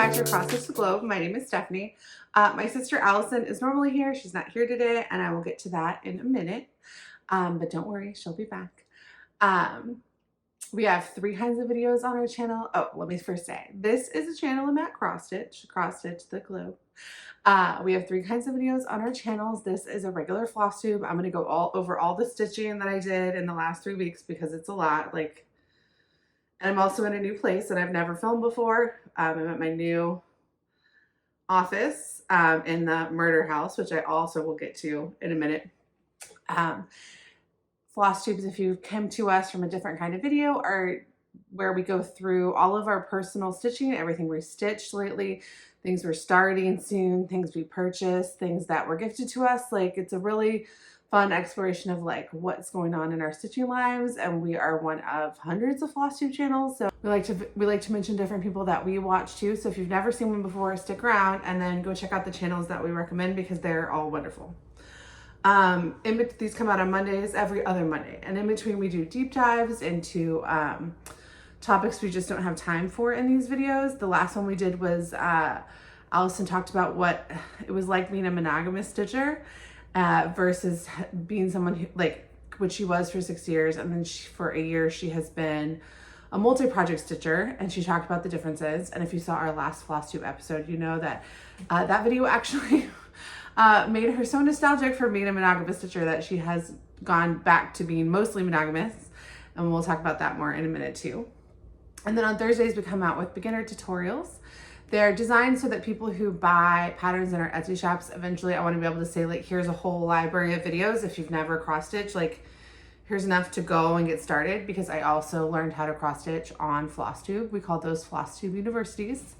back to Across the Globe. My name is Stephanie. My sister Allison is normally here. She's not here today, and I will get to that in a minute. But don't worry, she'll be back. We have 3 kinds of videos on our channel. Oh, let me first say, this is a channel I'm at Cross Stitch the Globe. We have 3 kinds of videos on our channels. This is a regular Flosstube. I'm going to go over all the stitching that I did in the last 3 weeks because it's a lot. And I'm also in a new place that I've never filmed before. I'm at my new office in the murder house, which I also will get to in a minute. Flosstubes, if you come to us from a different kind of video, are where we go through all of our personal stitching, everything we stitched lately, things we're starting soon, things we purchased, things that were gifted to us. It's a really fun exploration of what's going on in our stitching lives, and we are one of hundreds of Flosstube channels. So we like to mention different people that we watch too. So if you've never seen one before, stick around and then go check out the channels that we recommend because they're all wonderful. These come out on Mondays, every other Monday, and in between we do deep dives into topics we just don't have time for in these videos. The last one we did was Allison talked about what it was like being a monogamous stitcher versus being someone who, which she was for 6 years, and then for a year she has been a multi-project stitcher, and she talked about the differences. And if you saw our last Flosstube episode, you know that that video actually made her so nostalgic for being a monogamous stitcher that she has gone back to being mostly monogamous, and we'll talk about that more in a minute too. And then on Thursdays we come out with beginner tutorials. They're designed so that people who buy patterns in our Etsy shops, eventually I want to be able to say, here's a whole library of videos. If you've never cross stitched, here's enough to go and get started, because I also learned how to cross stitch on Flosstube. We call those Flosstube universities.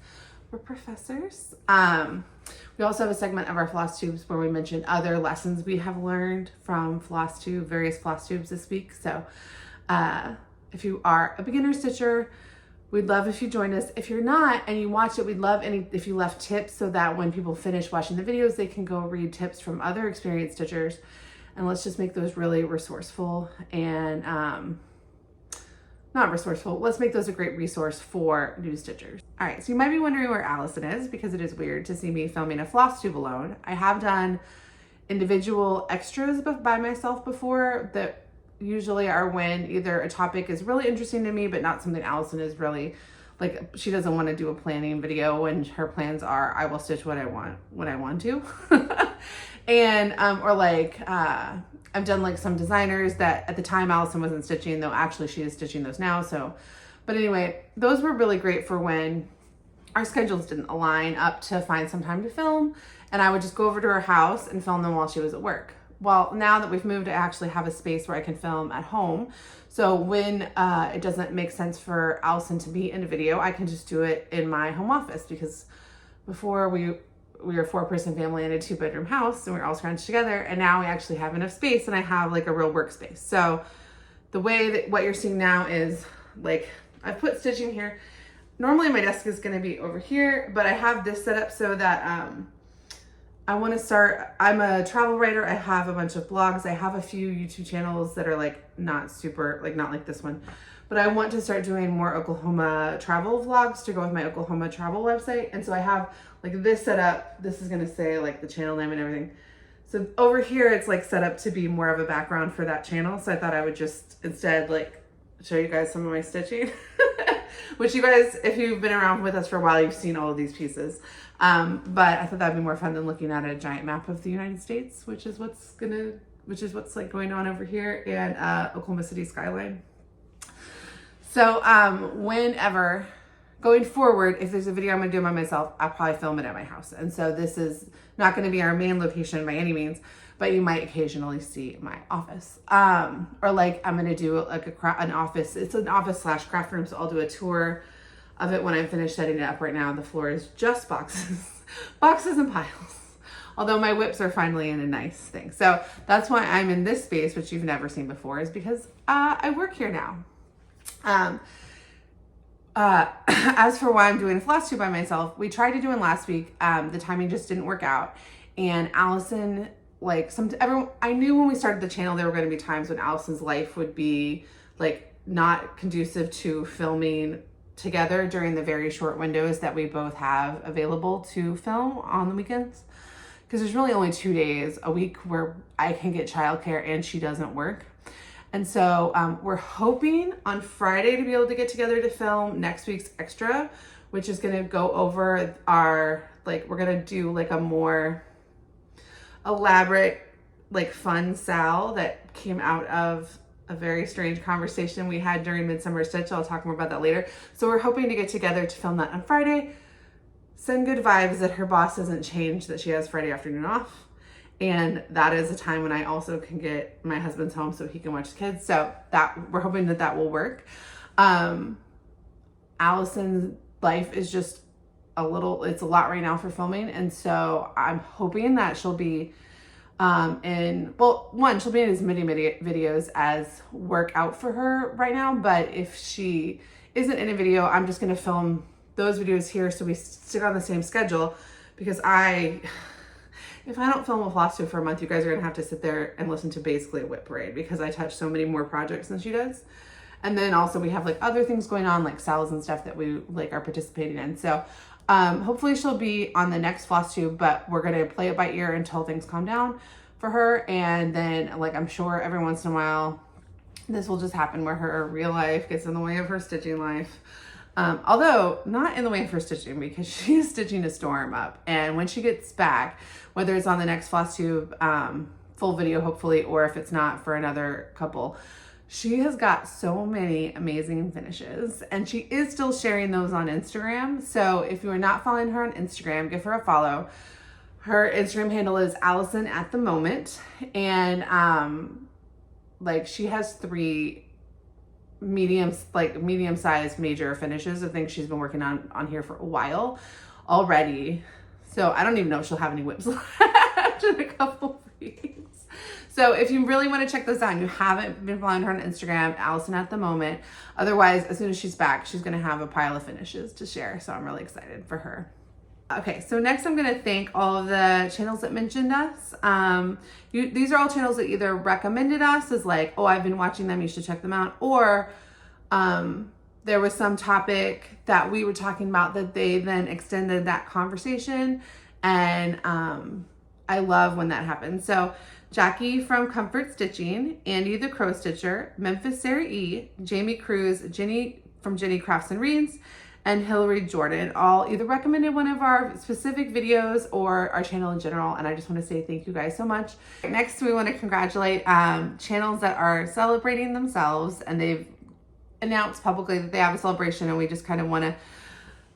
We're professors. We also have a segment of our Flosstubes where we mention other lessons we have learned from Flosstube, various Flosstubes this week. So if you are a beginner stitcher, we'd love if you join us. If you're not and you watch it, we'd love if you left tips so that when people finish watching the videos, they can go read tips from other experienced stitchers. And let's just make those really resourceful and not resourceful. Let's make those a great resource for new stitchers. All right, so you might be wondering where Allison is, because it is weird to see me filming a Flosstube alone. I have done individual extras by myself before that usually are when either a topic is really interesting to me, but not something Allison is really, she doesn't want to do a planning video, and her plans are, I will stitch what I want when I want to. And, I've done some designers that at the time Allison wasn't stitching, though actually she is stitching those now. So, but anyway, those were really great for when our schedules didn't align up to find some time to film, and I would just go over to her house and film them while she was at work. Well, now that we've moved, I actually have a space where I can film at home. So when it doesn't make sense for Allison to be in a video, I can just do it in my home office, because before we were a 4-person family in a 2-bedroom house, and we were all scrunched together, and now we actually have enough space, and I have a real workspace. So the way that what you're seeing now is I've put stitching here. Normally my desk is going to be over here, but I have this set up so that I want to start. I'm a travel writer. I have a bunch of blogs. I have a few YouTube channels that are not super, not like this one, but I want to start doing more Oklahoma travel vlogs to go with my Oklahoma travel website. And so I have this set up. This is going to say the channel name and everything. So over here, it's set up to be more of a background for that channel. So I thought I would just instead show you guys some of my stitching, which you guys, if you've been around with us for a while, you've seen all of these pieces. But I thought that'd be more fun than looking at a giant map of the United States, which is what's going on over here, and Oklahoma City skyline. So whenever going forward, if there's a video I'm gonna do by myself, I'll probably film it at my house. And so this is not gonna be our main location by any means, but you might occasionally see my office. Or I'm gonna do an office. It's an office / craft room, so I'll do a tour of it when I'm finished setting it up. Right now the floor is just boxes, boxes and piles. Although my whips are finally in a nice thing. So that's why I'm in this space, which you've never seen before, is because I work here now. As for why I'm doing a Flosstube by myself, we tried to do it last week. The timing just didn't work out. And Allison, I knew when we started the channel, there were going to be times when Allison's life would be not conducive to filming together during the very short windows that we both have available to film on the weekends. Because there's really only 2 days a week where I can get childcare and she doesn't work. And so we're hoping on Friday to be able to get together to film next week's extra, which is gonna go over our, like, we're gonna do like a more elaborate, like, fun Sal that came out of a very strange conversation we had during Midsummer Stitch. I'll talk more about that later. So we're hoping to get together to film that on Friday. Send good vibes that her boss hasn't changed, that she has Friday afternoon off. And that is a time when I also can get my husband's home so he can watch his kids. So that we're hoping that that will work. Allison's life is just it's a lot right now for filming. And so I'm hoping that she'll be she'll be in as many videos as work out for her right now. But if she isn't in a video, I'm just going to film those videos here so we stick on the same schedule, because if I don't film a Flosstube for a month, you guys are going to have to sit there and listen to basically a whip parade, because I touch so many more projects than she does. And then also we have like other things going on, like sales and stuff that we like are participating in. So hopefully she'll be on the next Flosstube, but we're going to play it by ear until things calm down for her. And then, like, I'm sure every once in a while this will just happen where her real life gets in the way of her stitching life. Although not in the way of her stitching, because she is stitching a storm up. And when she gets back, whether it's on the next Flosstube full video, hopefully, or if it's not for another couple, she has got so many amazing finishes, and she is still sharing those on Instagram. So if you are not following her on Instagram, give her a follow. Her Instagram handle is Allison at the moment. And like, she has 3 medium-sized major finishes. I think she's been working on here for a while already. So I don't even know if she'll have any whips left in a couple weeks. So if you really want to check those out and you haven't been following her on Instagram, Allison at the moment. Otherwise, as soon as she's back, she's going to have a pile of finishes to share. So I'm really excited for her. Okay, so next I'm going to thank all of the channels that mentioned us. These are all channels that either recommended us as like, oh, I've been watching them, you should check them out. Or there was some topic that we were talking about that they then extended that conversation. And I love when that happens. So Jackie from Comfort Stitching, Andy the Crow Stitcher, Memphis Sarah E, Jamie Cruz, Jenny from Jenny Crafts and Reads, and Hillary Jordan all either recommended one of our specific videos or our channel in general. And I just want to say thank you guys so much. Next, we want to congratulate channels that are celebrating themselves, and they've announced publicly that they have a celebration, and we just kind of want to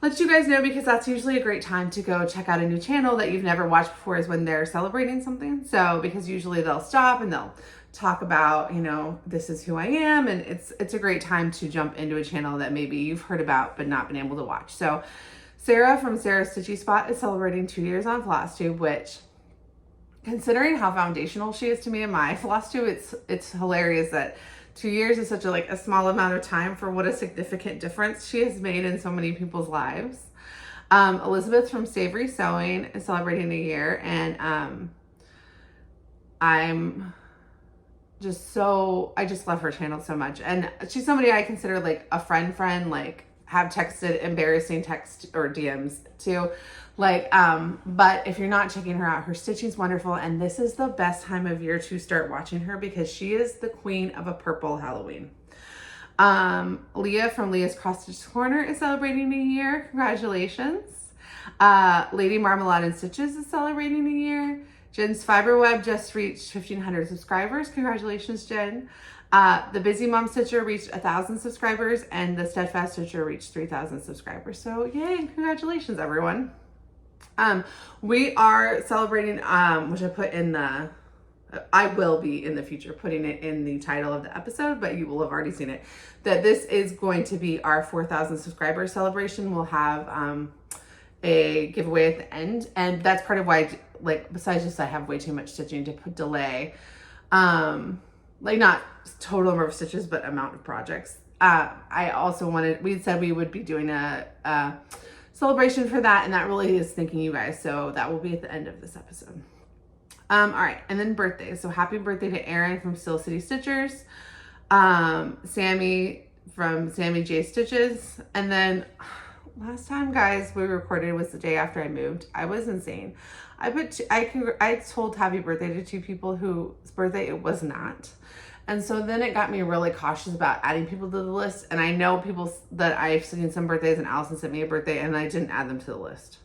let you guys know, because that's usually a great time to go check out a new channel that you've never watched before, is when they're celebrating something. So because usually they'll stop and they'll talk about, you know, this is who I am, and it's a great time to jump into a channel that maybe you've heard about but not been able to watch. So Sarah from Sarah's Stitchy Spot is celebrating 2 years on Flosstube, which, considering how foundational she is to me and my Flosstube, it's hilarious that 2 years is such a small amount of time for what a significant difference she has made in so many people's lives. Elizabeth from Savory Sewing is celebrating a year, and I just love her channel so much. And she's somebody I consider like a friend, like have texted embarrassing text or DMs too. But if you're not checking her out, her stitching's wonderful. And this is the best time of year to start watching her, because she is the queen of a purple Halloween. Leah from Leah's Cross Stitch Corner is celebrating a year. Congratulations. Lady Marmalade and Stitches is celebrating a year. Jen's Fiberweb just reached 1,500 subscribers. Congratulations, Jen. The Busy Mom Stitcher reached 1,000 subscribers, and the Steadfast Stitcher reached 3,000 subscribers. So yay, congratulations, everyone. We are celebrating, which I will be in the future putting it in the title of the episode, but you will have already seen it, that this is going to be our 4,000 subscriber celebration. We'll have a giveaway at the end, and that's part of why, besides just I have way too much stitching to delay, not total number of stitches, but amount of projects. I also we said we would be doing a celebration for that, and that really is thanking you guys. So that will be at the end of this episode. All right, and then birthdays. So happy birthday to Erin from Still City Stitchers. Sammy from Sammy J Stitches. And then last time, guys, we recorded was the day after I moved. I was insane. I told happy birthday to 2 people whose birthday it was not. And so then it got me really cautious about adding people to the list. And I know people that I've seen some birthdays, and Allison sent me a birthday and I didn't add them to the list.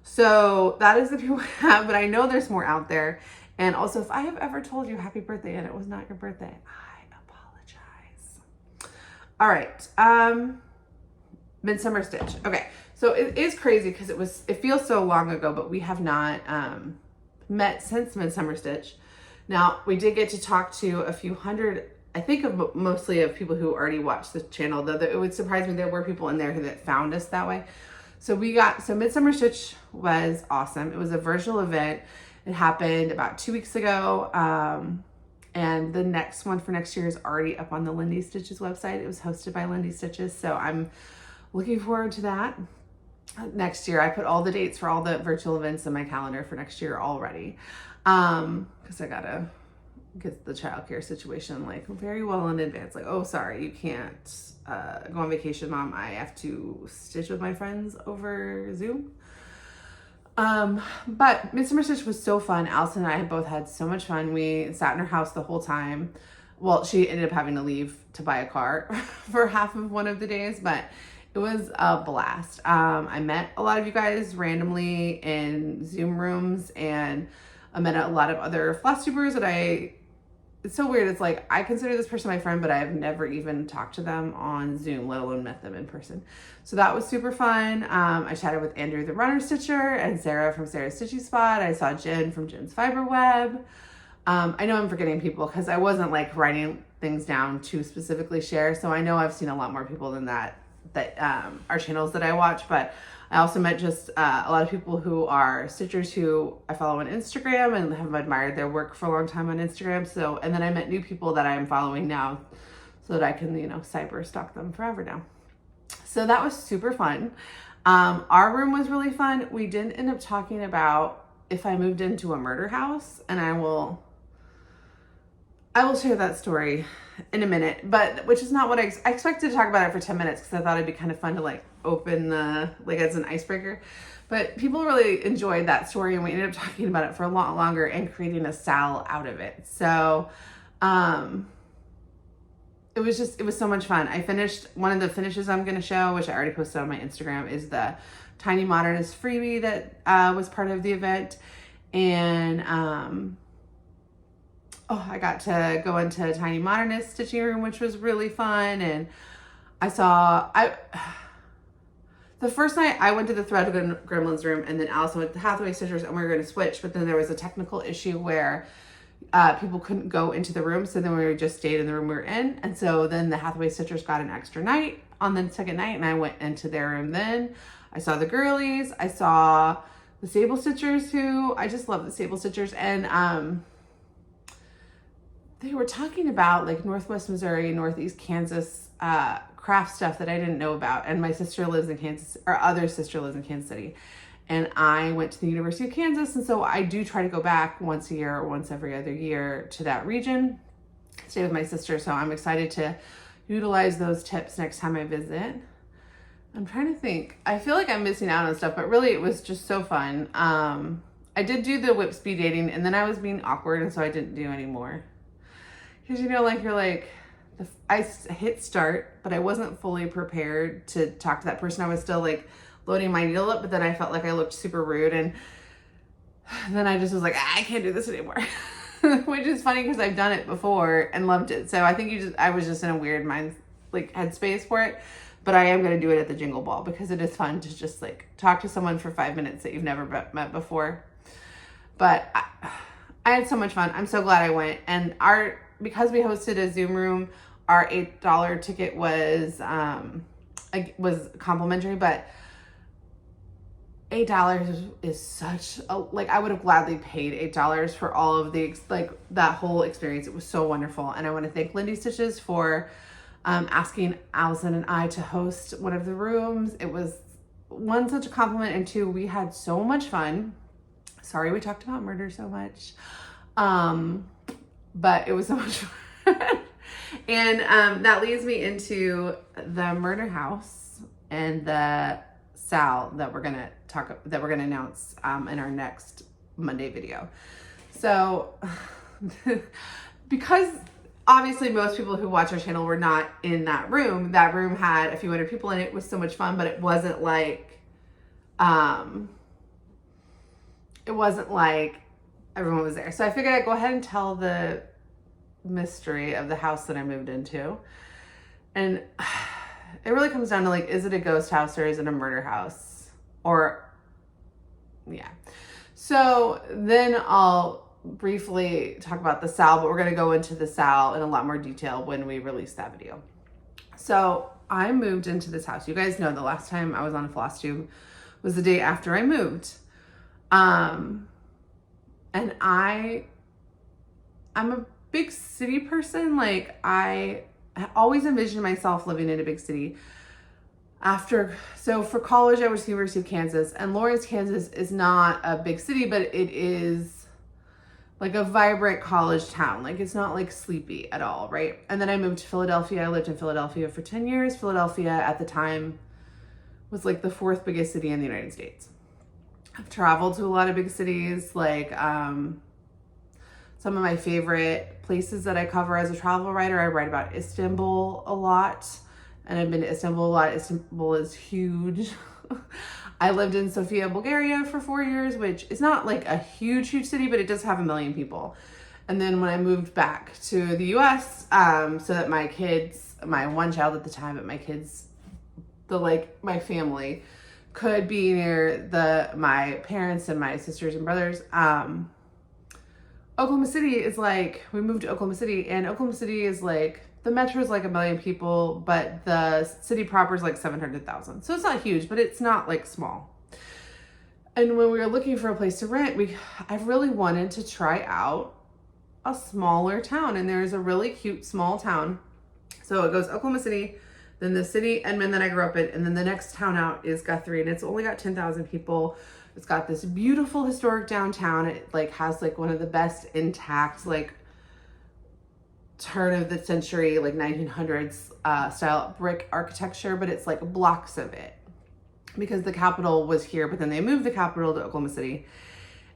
So that is the people I have, but I know there's more out there. And also, if I have ever told you happy birthday and it was not your birthday, I apologize. All right. Midsummer Stitch. Okay. So it is crazy because it feels so long ago, but we have not met since Midsummer Stitch. Now, we did get to talk to a few hundred, I think mostly of people who already watched the channel, though it would surprise me there were people in there that found us that way. So Midsummer Stitch was awesome. It was a virtual event. It happened about 2 weeks ago. And the next one for next year is already up on the DeesTwentyStitches website. It was hosted by DeesTwentyStitches. So I'm looking forward to that. Next year, I put all the dates for all the virtual events in my calendar for next year already. Because I gotta get the childcare situation like very well in advance. Like, oh, sorry, you can't go on vacation, Mom. I have to stitch with my friends over Zoom. But Midsummer Stitch was so fun. Allison and I both had so much fun. We sat in her house the whole time. Well, she ended up having to leave to buy a car for half of one of the days, but it was a blast. I met a lot of you guys randomly in Zoom rooms, and I met a lot of other Flosstubers that it's so weird. It's like, I consider this person my friend, but I have never even talked to them on Zoom, let alone met them in person. So that was super fun. I chatted with Andrew, the runner stitcher, and Sarah from Sarah's Stitchy Spot. I saw Jen from Jen's Fiber Web. I know I'm forgetting people because I wasn't like writing things down to specifically share. So I know I've seen a lot more people than that are channels that I watch, but I also met just a lot of people who are stitchers who I follow on Instagram and have admired their work for a long time on Instagram. So, and then I met new people that I am following now so that I can, cyber stalk them forever now. So that was super fun. Our room was really fun. We did end up talking about if I moved into a murder house, and I will share that story in a minute, but which is not what I expected to talk about it for 10 minutes because I thought it'd be kind of fun to like open as an icebreaker, but people really enjoyed that story and we ended up talking about it for a lot longer and creating a sal out of it. So it was so much fun. I finished one of the finishes I'm going to show, which I already posted on my Instagram, is the Tiny Modernist freebie that was part of the event. And I got to go into Tiny Modernist stitching room, which was really fun. And the first night I went to the Thread Gremlins room, and then Allison went to the Hathaway Stitchers, and we were going to switch, but then there was a technical issue where people couldn't go into the room, so then we just stayed in the room we were in. And so then the Hathaway Stitchers got an extra night on the second night, and I went into their room then. I saw the girlies, I saw the Sable Stitchers, who I just love the Sable Stitchers, and they were talking about like Northwest Missouri, Northeast Kansas craft stuff that I didn't know about. And my sister lives in Kansas, or other sister lives in Kansas City. And I went to the University of Kansas. And so I do try to go back once a year or once every other year to that region, stay with my sister. So I'm excited to utilize those tips next time I visit. I'm trying to think. I feel like I'm missing out on stuff, but really it was just so fun. I did do the whip speed dating, and then I was being awkward, and so I didn't do any more. Because I hit start, but I wasn't fully prepared to talk to that person. I was still like loading my needle up, but then I felt like I looked super rude, and then I just was like, I can't do this anymore. Which is funny because I've done it before and loved it. So I think I was just in a weird headspace for it. But I am going to do it at the Jingle Ball because it is fun to just like talk to someone for 5 minutes that you've never met before. But I had so much fun. I'm so glad I went. And because we hosted a Zoom room, our $8 ticket was complimentary, but $8 is such a, I would have gladly paid $8 for all of the, that whole experience. It was so wonderful. And I want to thank DeesTwentyStitches for asking Allison and I to host one of the rooms. It was, one, such a compliment, and two, we had so much fun. Sorry we talked about murder so much. But it was so much fun. And that leads me into the murder house and the Sal that we're gonna announce in our next Monday video. So because obviously most people who watch our channel were not in that room had a few hundred people in it. It was so much fun, but it wasn't like everyone was there. So I figured I'd go ahead and tell the mystery of the house that I moved into. And it really comes down to like, is it a ghost house or is it a murder house? Or, yeah. So then I'll briefly talk about the Sal, but we're going to go into the Sal in a lot more detail when we release that video. So I moved into this house. You guys know the last time I was on Flosstube was the day after I moved. And I'm a big city person. Like I always envisioned myself living in a big city. So for college, I went to the University of Kansas, and Lawrence, Kansas is not a big city, but it is like a vibrant college town. Like it's not like sleepy at all, right? And then I moved to Philadelphia. I lived in Philadelphia for 10 years. Philadelphia at the time was like the 4th biggest city in the United States. I've traveled to a lot of big cities, like some of my favorite places that I cover as a travel writer. I write about Istanbul a lot, and I've been to Istanbul a lot. Istanbul is huge. I lived in Sofia, Bulgaria for 4 years, which is not like a huge city, but it does have 1 million people. And then when I moved back to the US, so that my kids, my one child at the time, but my kids, my family could be near my parents and my sisters and brothers. Oklahoma City is like, we moved to Oklahoma City, and Oklahoma City is like, the metro is like 1 million people, but the city proper is like 700,000. So it's not huge, but it's not like small. And when we were looking for a place to rent, I really wanted to try out a smaller town, and there's a really cute small town. So it goes Oklahoma City, then the city Edmond that I grew up in, and then the next town out is Guthrie, and it's only got 10,000 people. It's got this beautiful historic downtown. It like has like one of the best intact, like turn of the century, like 1900s style brick architecture, but it's like blocks of it because the capital was here, but then they moved the capital to Oklahoma City.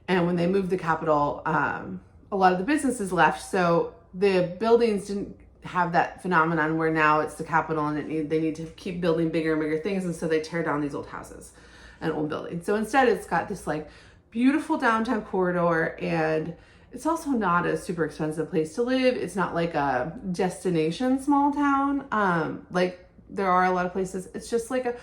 And when they moved the capital, a lot of the businesses left. So the buildings didn't have that phenomenon where now it's the capital and they need to keep building bigger and bigger things. And so they tear down these old houses and old buildings. So instead it's got this like beautiful downtown corridor, and it's also not a super expensive place to live. It's not like a destination small town. Like there are a lot of places. It's just like a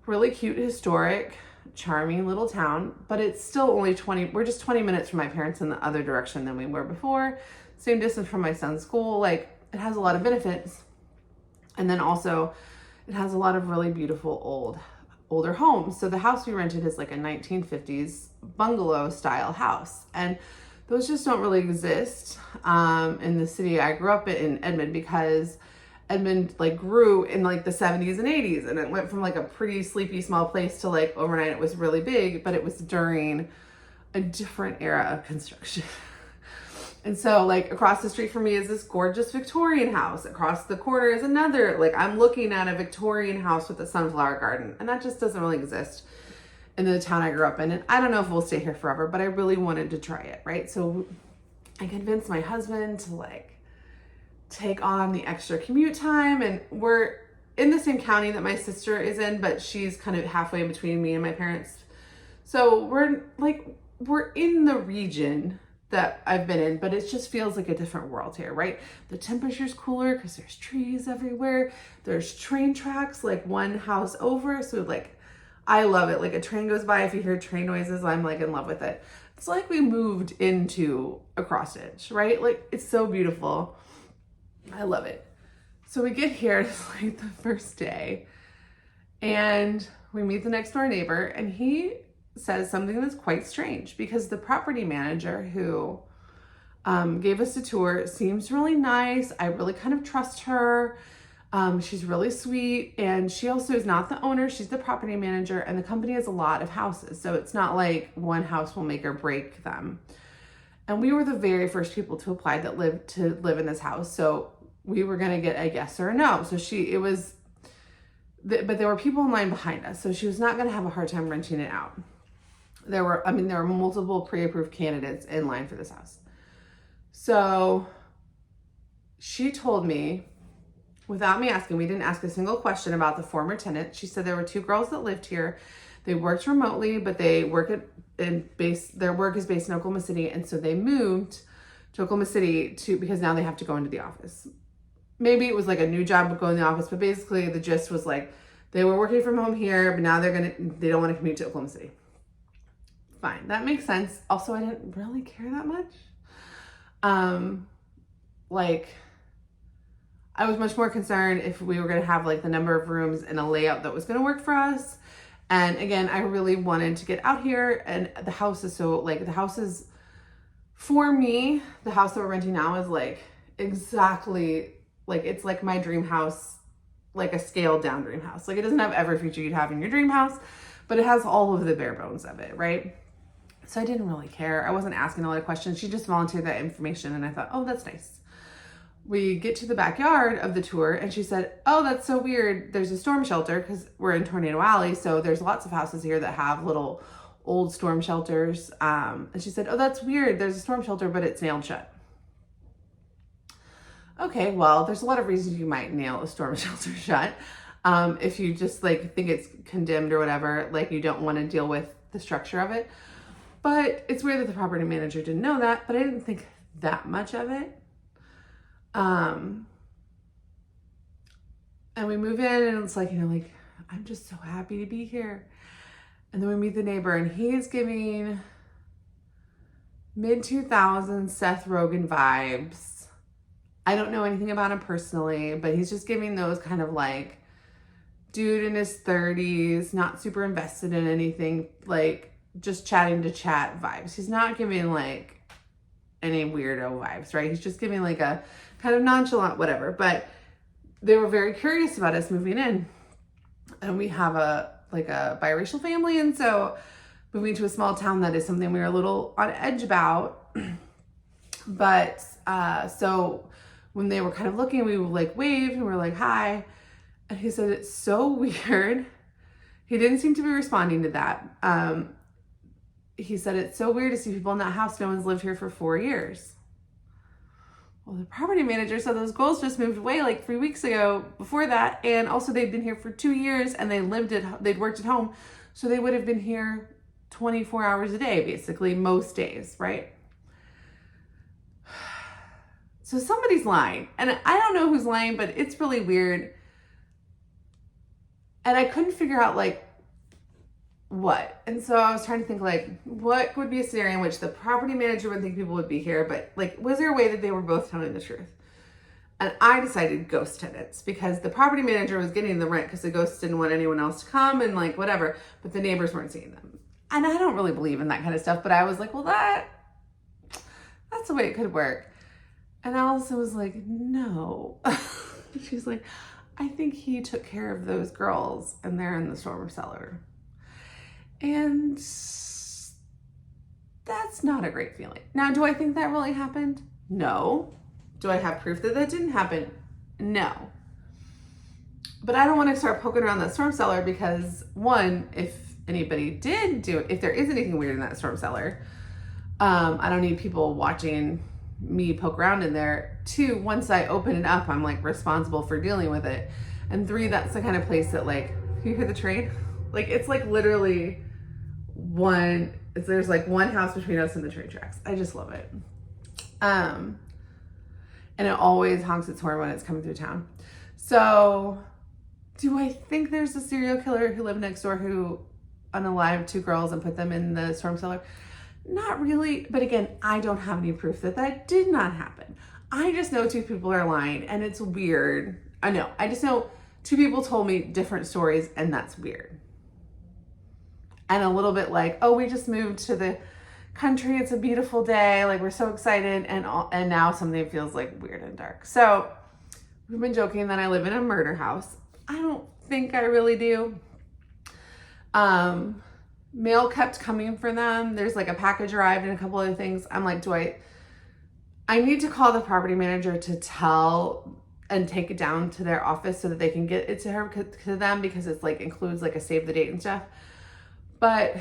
really cute, historic, charming little town, but it's still only we're just 20 minutes from my parents in the other direction than we were before. Same distance from my son's school. Like it has a lot of benefits. And then also it has a lot of really beautiful older homes. So the house we rented is like a 1950s bungalow style house. And those just don't really exist in the city I grew up in Edmond, because Edmond like grew in like the 70s and 80s, and it went from like a pretty sleepy small place to like overnight it was really big, but it was during a different era of construction. And so like across the street from me is this gorgeous Victorian house. Across the corner is another, like I'm looking at a Victorian house with a sunflower garden, and that just doesn't really exist in the town I grew up in. And I don't know if we'll stay here forever, but I really wanted to try it, right? So I convinced my husband to like take on the extra commute time, and we're in the same county that my sister is in, but she's kind of halfway between me and my parents. So we're in the region that I've been in, but it just feels like a different world here, right? The temperature's cooler because there's trees everywhere. There's train tracks like one house over. So like, I love it. Like a train goes by, if you hear train noises, I'm like in love with it. It's like we moved into a cross stitch, right? Like it's so beautiful. I love it. So we get here, it's like the first day, and we meet the next door neighbor, and he says something that's quite strange, because the property manager who gave us a tour seems really nice. I really kind of trust her. She's really sweet, and she also is not the owner. She's the property manager, and the company has a lot of houses. So it's not like one house will make or break them. And we were the very first people to apply that live in this house. So we were going to get a yes or a no. So but there were people in line behind us. So she was not going to have a hard time renting it out. There were multiple pre-approved candidates in line for this house. So she told me, without me asking, we didn't ask a single question about the former tenant. She said there were 2 girls that lived here. They worked remotely, but they work their work is based in Oklahoma City. And so they moved to Oklahoma City because now they have to go into the office. Maybe it was like a new job to go in the office, but basically the gist was like they were working from home here, but now they don't want to commute to Oklahoma City. Fine, that makes sense. Also, I didn't really care that much. Like, I was much more concerned if we were going to have like the number of rooms and a layout that was going to work for us. And again, I really wanted to get out here, and the house is for me, the house that we're renting now is like exactly like, it's like my dream house, like a scaled down dream house. Like, it doesn't have every feature you'd have in your dream house, but it has all of the bare bones of it, right? So I didn't really care. I wasn't asking a lot of questions. She just volunteered that information, and I thought, oh, that's nice. We get to the backyard of the tour, and she said, oh, that's so weird. There's a storm shelter because we're in Tornado Alley. So there's lots of houses here that have little old storm shelters. And she said, oh, that's weird. There's a storm shelter, but it's nailed shut. Okay, well, there's a lot of reasons you might nail a storm shelter shut. If you just like think it's condemned or whatever, like you don't want to deal with the structure of it. But it's weird that the property manager didn't know that, but I didn't think that much of it. And we move in, and it's like, like, I'm just so happy to be here. And then we meet the neighbor, and he is giving mid-2000s Seth Rogen vibes. I don't know anything about him personally, but he's just giving those kind of like dude in his 30s, not super invested in anything, like just chatting to chat vibes. He's not giving like any weirdo vibes, right? He's just giving like a kind of nonchalant whatever. But they were very curious about us moving in, and we have a biracial family, and so moving to a small town, that is something we were a little on edge about. But so when they were kind of looking, we would like wave and we're like, hi. And he said, it's so weird. He didn't seem to be responding to that. He said, it's so weird to see people in that house. No one's lived here for 4 years. Well, the property manager said those girls just moved away like 3 weeks ago before that. And also they'd been here for 2 years, and they'd worked at home. So they would have been here 24 hours a day, basically most days, right? So somebody's lying, and I don't know who's lying, but it's really weird. And I couldn't figure out like what. And so I was trying to think like, what would be a scenario in which the property manager would think people would be here, but like, was there a way that they were both telling the truth? And I decided ghost tenants, because the property manager was getting the rent because the ghosts didn't want anyone else to come and like whatever, but the neighbors weren't seeing them. And I don't really believe in that kind of stuff, but I was like, well, that's the way it could work. And Allison was like, no. She's like, I think he took care of those girls, and they're in the storm cellar. And that's not a great feeling. Now, do I think that really happened? No. Do I have proof that that didn't happen? No. But I don't want to start poking around that storm cellar, because one, if anybody did do it, if there is anything weird in that storm cellar, I don't need people watching me poke around in there. 2, once I open it up, I'm like responsible for dealing with it. And 3, that's the kind of place that like, you hear the train? Like, it's like literally there's like one house between us and the train tracks. I just love it. And it always honks its horn when it's coming through town. So do I think there's a serial killer who lived next door who unalived 2 girls and put them in the storm cellar? Not really. But again, I don't have any proof that that did not happen. I just know 2 people are lying, and it's weird. I just know 2 people told me different stories, and that's weird. And a little bit like, oh, we just moved to the country. It's a beautiful day. Like, we're so excited. And now something feels like weird and dark. So we've been joking that I live in a murder house. I don't think I really do. Mail kept coming for them. There's like a package arrived and a couple other things. I'm like, I need to call the property manager to tell and take it down to their office so that they can get it to her, to them, because it's like includes like a save the date and stuff. But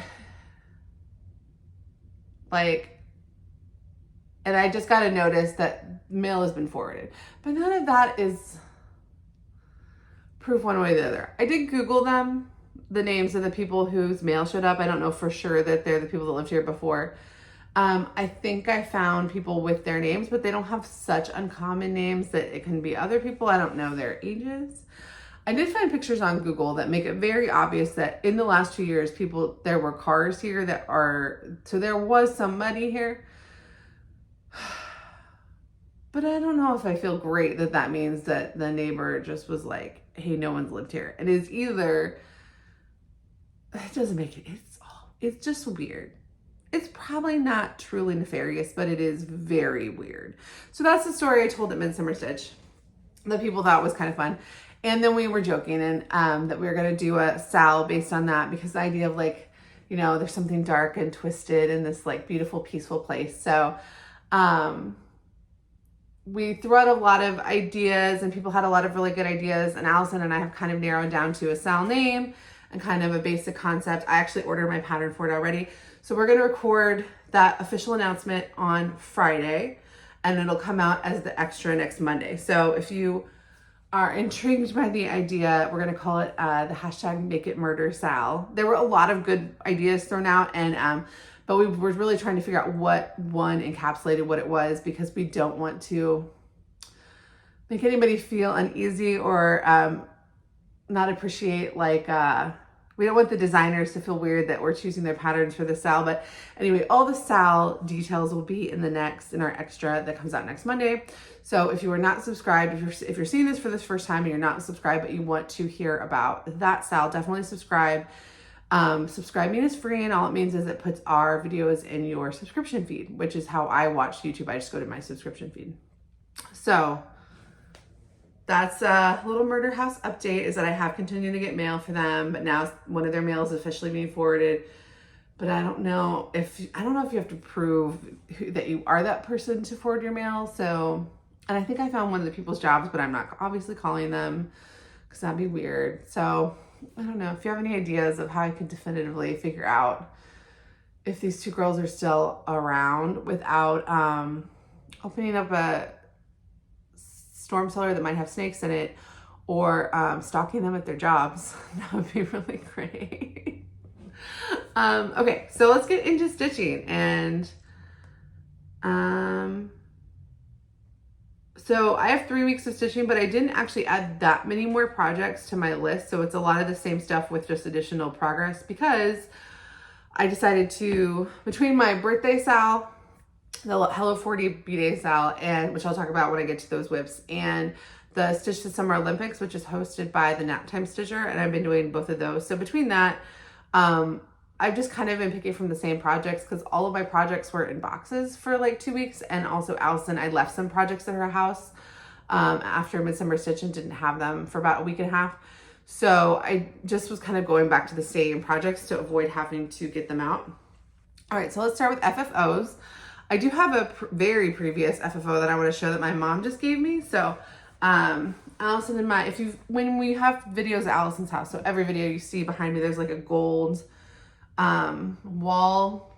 like, and I just got to notice that mail has been forwarded, but none of that is proof one way or the other. I did Google them, the names of the people whose mail showed up. I don't know for sure that they're the people that lived here before. I think I found people with their names, but they don't have such uncommon names that it can be other people. I don't know their ages. I did find pictures on Google that make it very obvious that in the last 2 years, there were cars here so there was some money here. But I don't know if I feel great that that means that the neighbor just was like, hey, no one's lived here. It is either, it doesn't make it, it's just weird. It's probably not truly nefarious, but it is very weird. So that's the story I told at Midsummer Stitch. The people thought was kind of fun. And then we were joking and that we were going to do a Sal based on that, because the idea of like, you know, there's something dark and twisted in this like beautiful, peaceful place. So we threw out a lot of ideas and people had a lot of really good ideas. And Allison and I have kind of narrowed down to a Sal name and kind of a basic concept. I actually ordered my pattern for it already. So we're going to record that official announcement on Friday, and it'll come out as the extra next Monday. So if you are intrigued by the idea, we're going to call it the hashtag Make It Murder Sal. There were a lot of good ideas thrown out, and but we were really trying to figure out what one encapsulated what it was, because we don't want to make anybody feel uneasy or not appreciate like we don't want the designers to feel weird that we're choosing their patterns for the Sal. But anyway, all the Sal details will be in our extra that comes out next Monday. So if you are not subscribed, if you're seeing this for the first time and you're not subscribed, but you want to hear about that Sal, definitely subscribe. Subscribing is free, and all it means is it puts our videos in your subscription feed, which is how I watch YouTube. I just go to my subscription feed. So that's a little murder house update, is that I have continued to get mail for them, but now one of their mails is officially being forwarded. But I don't know if you have to prove that you are that person to forward your mail. So, and I think I found one of the people's jobs, but I'm not obviously calling them because that'd be weird. So I don't know if you have any ideas of how I could definitively figure out if these two girls are still around without opening up a storm cellar that might have snakes in it, or stalking them at their jobs. That would be really great. Okay, so let's get into stitching. And so I have 3 weeks of stitching, but I didn't actually add that many more projects to my list. So it's a lot of the same stuff with just additional progress, because I decided to, between my birthday Sal, the Hello 40 B-Day Sal, and which I'll talk about when I get to those whips, and the Stitch the Summer Olympics, which is hosted by the Naptime Stitcher, and I've been doing both of those. So between that, I've just kind of been picking from the same projects, because all of my projects were in boxes for like 2 weeks. And also Allison, I left some projects at her house after Midsummer Stitch and didn't have them for about a week and a half. So I just was kind of going back to the same projects to avoid having to get them out. All right, so let's start with FFOs. I do have a very previous FFO that I want to show that my mom just gave me. So Allison and when we have videos at Allison's house, so every video you see behind me, there's like a gold wall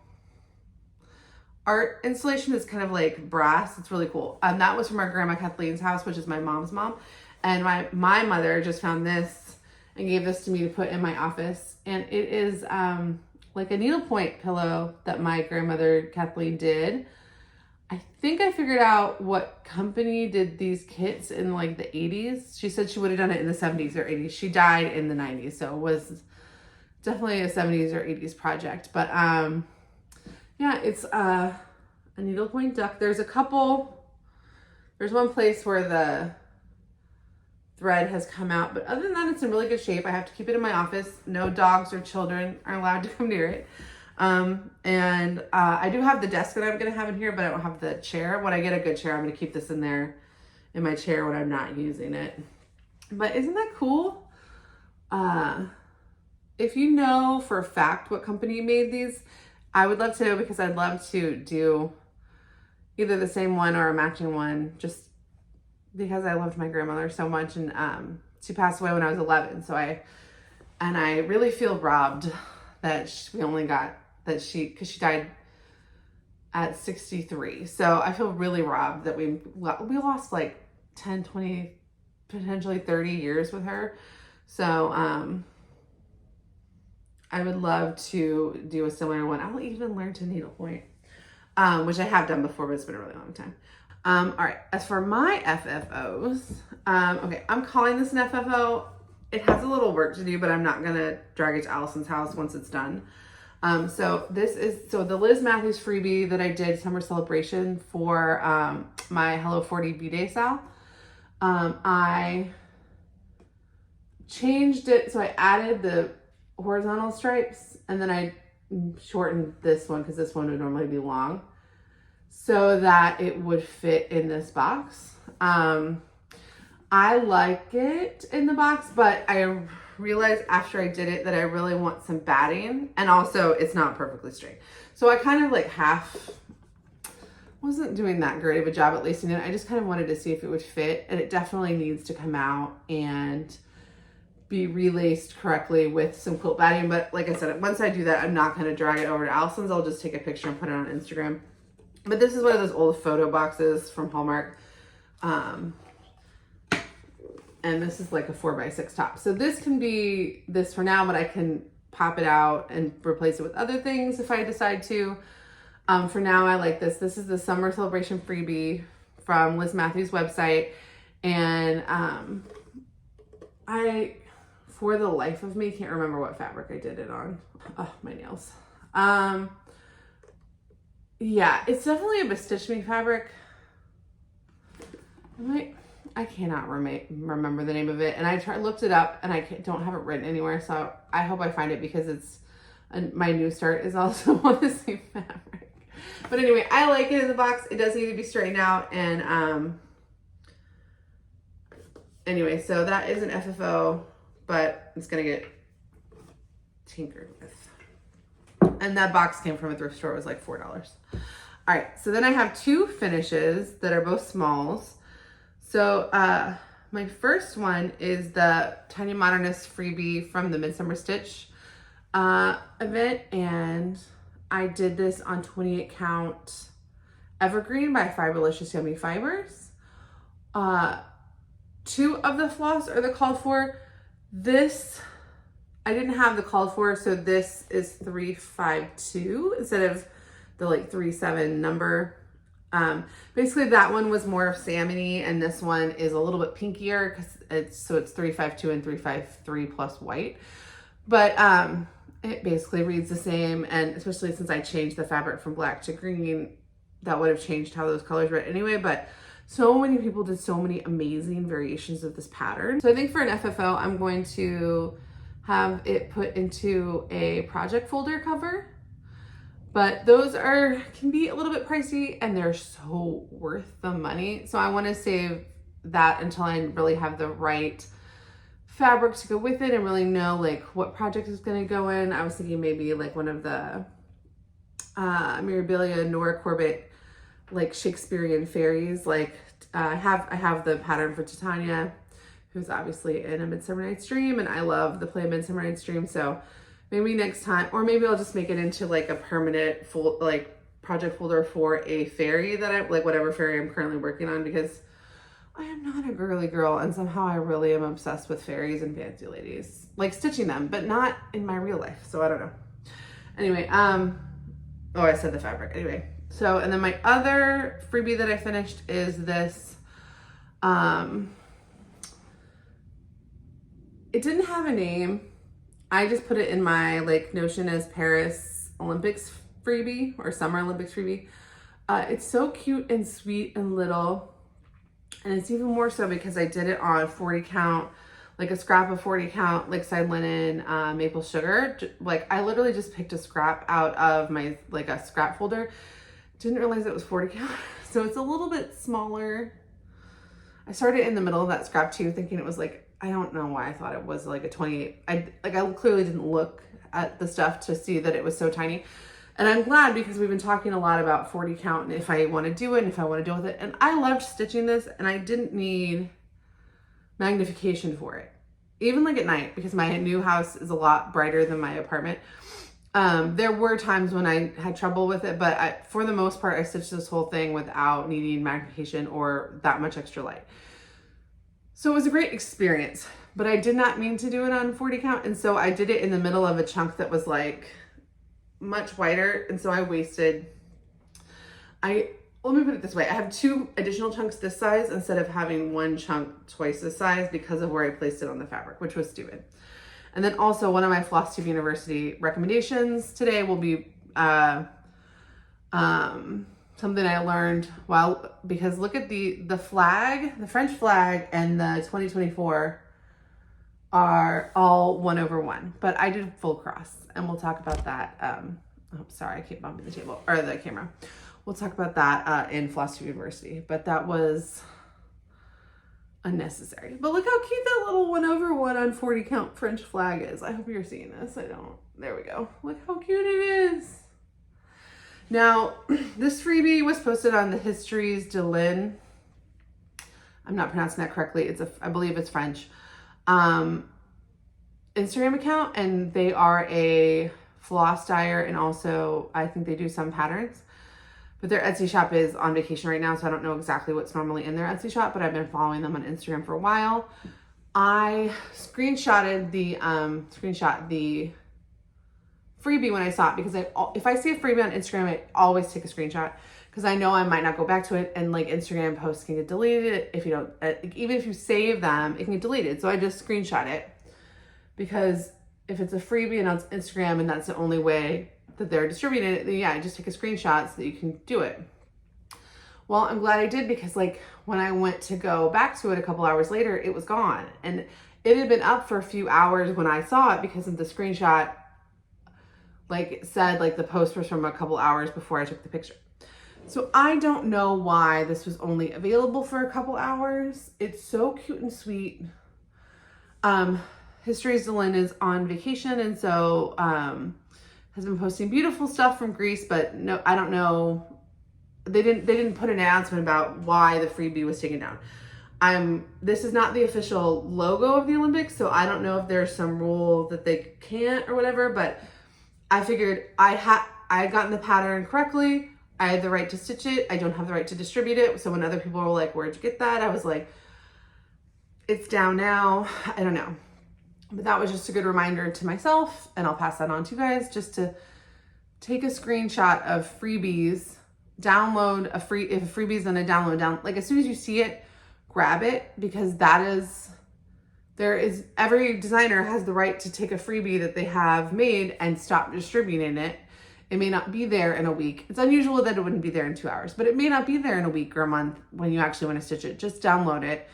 art installation that's kind of like brass. It's really cool. That was from our grandma Kathleen's house, which is my mom's mom. And my mother just found this and gave this to me to put in my office. And it is like a needlepoint pillow that my grandmother Kathleen did. I think I figured out what company did these kits in like the 80s. She said she would have done it in the 70s or 80s. She died in the 90s, so it was definitely a 70s or 80s project. But yeah, it's a needlepoint duck. There's one place where the thread has come out, but other than that, it's in really good shape. I have to keep it in my office. No dogs or children are allowed to come near it. And I do have the desk that I'm going to have in here, but I don't have the chair. When I get a good chair, I'm going to keep this in there in my chair when I'm not using it. But isn't that cool? If you know for a fact what company made these, I would love to, because I'd love to do either the same one or a matching one, just because I loved my grandmother so much, and she passed away when I was 11. So I really feel robbed that we only got that because she died at 63. So I feel really robbed that we lost like 10, 20, potentially 30 years with her. So I would love to do a similar one. I'll even learn to needlepoint, which I have done before, but it's been a really long time. All right, as for my FFOs, okay, I'm calling this an FFO. It has a little work to do, but I'm not gonna drag it to Allison's house once it's done. So the Liz Mathews freebie that I did summer celebration for my Hello 40 B-Day sale. I changed it, so I added the horizontal stripes, and then I shortened this one because this one would normally be long, so that it would fit in this box. I like it in the box, but I realized after I did it that I really want some batting, and also it's not perfectly straight. So I kind of like wasn't doing that great of a job at lacing it. I just kind of wanted to see if it would fit, and it definitely needs to come out and be relaced correctly with some quilt batting. But like I said, once I do that, I'm not going to drag it over to Allison's. I'll just take a picture and put it on Instagram. But this is one of those old photo boxes from Hallmark. And this is like a 4x6 top. So this can be this for now, but I can pop it out and replace it with other things if I decide to. For now, I like this. This is the Summer Celebration freebie from Liz Mathews' website. And I, for the life of me, can't remember what fabric I did it on. Oh, my nails. Yeah, it's definitely a Stitch Me fabric. I cannot remember the name of it, and I looked it up, and I don't have it written anywhere, so I hope I find it, because it's my new start is also on the same fabric. But anyway, I like it in the box. It does need to be straightened out, and anyway, so that is an FFO, but it's gonna get tinkered with. And that box came from a thrift store. It was like $4. All right, so then I have two finishes that are both smalls. So my first one is the Tiny Modernist freebie from the Midsummer Stitch event, and I did this on 28 count evergreen by Fiberlicious Yummy Fibers. Two of the floss are the called for. This I didn't have the called for, so this is 352 instead of the like 37 number. Basically that one was more of salmony, and this one is a little bit pinkier because it's 352 and 353 plus white. But it basically reads the same, and especially since I changed the fabric from black to green, that would have changed how those colors read anyway. But so many people did so many amazing variations of this pattern. So I think for an FFO, I'm going to have it put into a project folder cover. But those can be a little bit pricey, and they're so worth the money. So I want to save that until I really have the right fabric to go with it and really know like what project is going to go in. I was thinking maybe like one of the Mirabilia Nora Corbett like Shakespearean fairies. Like I have the pattern for Titania, who's obviously in A Midsummer Night's Dream, and I love the play Midsummer Night's Dream. So maybe next time, or maybe I'll just make it into like a permanent project folder for a fairy that I like, whatever fairy I'm currently working on, because I am not a girly girl, and somehow I really am obsessed with fairies and fancy ladies, like stitching them, but not in my real life. So I don't know. Anyway, oh, I said the fabric. Anyway, so, and then my other freebie that I finished is this, it didn't have a name. I just put it in my like Notion as Paris Olympics freebie or Summer Olympics freebie. It's so cute and sweet and little. And it's even more so because I did it on 40 count, like a scrap of 40 count, like side linen, maple sugar. Like I literally just picked a scrap out of my, like a scrap folder. Didn't realize it was 40 count. So it's a little bit smaller. I started in the middle of that scrap too, thinking it was like, I don't know why I thought it was like a 28. I clearly didn't look at the stuff to see that it was so tiny. And I'm glad because we've been talking a lot about 40 count and if I want to do it and if I want to deal with it. And I loved stitching this and I didn't need magnification for it. Even like at night, because my new house is a lot brighter than my apartment. There were times when I had trouble with it, but for the most part, I stitched this whole thing without needing magnification or that much extra light. So it was a great experience, but I did not mean to do it on 40 count. And so I did it in the middle of a chunk that was like much wider. And so I wasted, let me put it this way. I have 2 additional chunks this size instead of having 1 chunk twice this size because of where I placed it on the fabric, which was stupid. And then also one of my Flosstube University recommendations today will be something I learned because look at the flag, the French flag and the 2024 are all 1/1, but I did full cross and we'll talk about that. Oh, sorry, I keep bumping the table or the camera. We'll talk about that in Flosstube University, but that was unnecessary. But look how cute that little 1/1 on 40 count French flag is. I hope you're seeing this. I don't. There we go. Look how cute it is. Now, this freebie was posted on the Histories de Lynn. I'm not pronouncing that correctly. I believe it's French. Instagram account, and they are a floss dyer, and also I think they do some patterns. But their Etsy shop is on vacation right now, so I don't know exactly what's normally in their Etsy shop, but I've been following them on Instagram for a while. I screenshot the freebie when I saw it because if I see a freebie on Instagram, I always take a screenshot because I know I might not go back to it, and like Instagram posts can get deleted if you don't, even if you save them, it can get deleted. So I just screenshot it because if it's a freebie and on Instagram and that's the only way that they're distributing it, then yeah, just take a screenshot so that you can do it. Well, I'm glad I did because like when I went to go back to it a couple hours later, it was gone. And it had been up for a few hours when I saw it because of the screenshot, like it said like the post was from a couple hours before I took the picture. So I don't know why this was only available for a couple hours. It's so cute and sweet. Histories de Lynn is on vacation and so has been posting beautiful stuff from Greece, but no, I don't know. They didn't put an announcement about why the freebie was taken down. This is not the official logo of the Olympics, so I don't know if there's some rule that they can't or whatever, but I figured I had gotten the pattern correctly. I had the right to stitch it. I don't have the right to distribute it. So when other people were like, where'd you get that? I was like, it's down now. I don't know. But that was just a good reminder to myself, and I'll pass that on to you guys, just to take a screenshot of freebies, download if a freebie's in a download, like as soon as you see it, grab it, because every designer has the right to take a freebie that they have made and stop distributing it. It may not be there in a week. It's unusual that it wouldn't be there in 2 hours, but it may not be there in a week or a month when you actually want to stitch it. Just download it.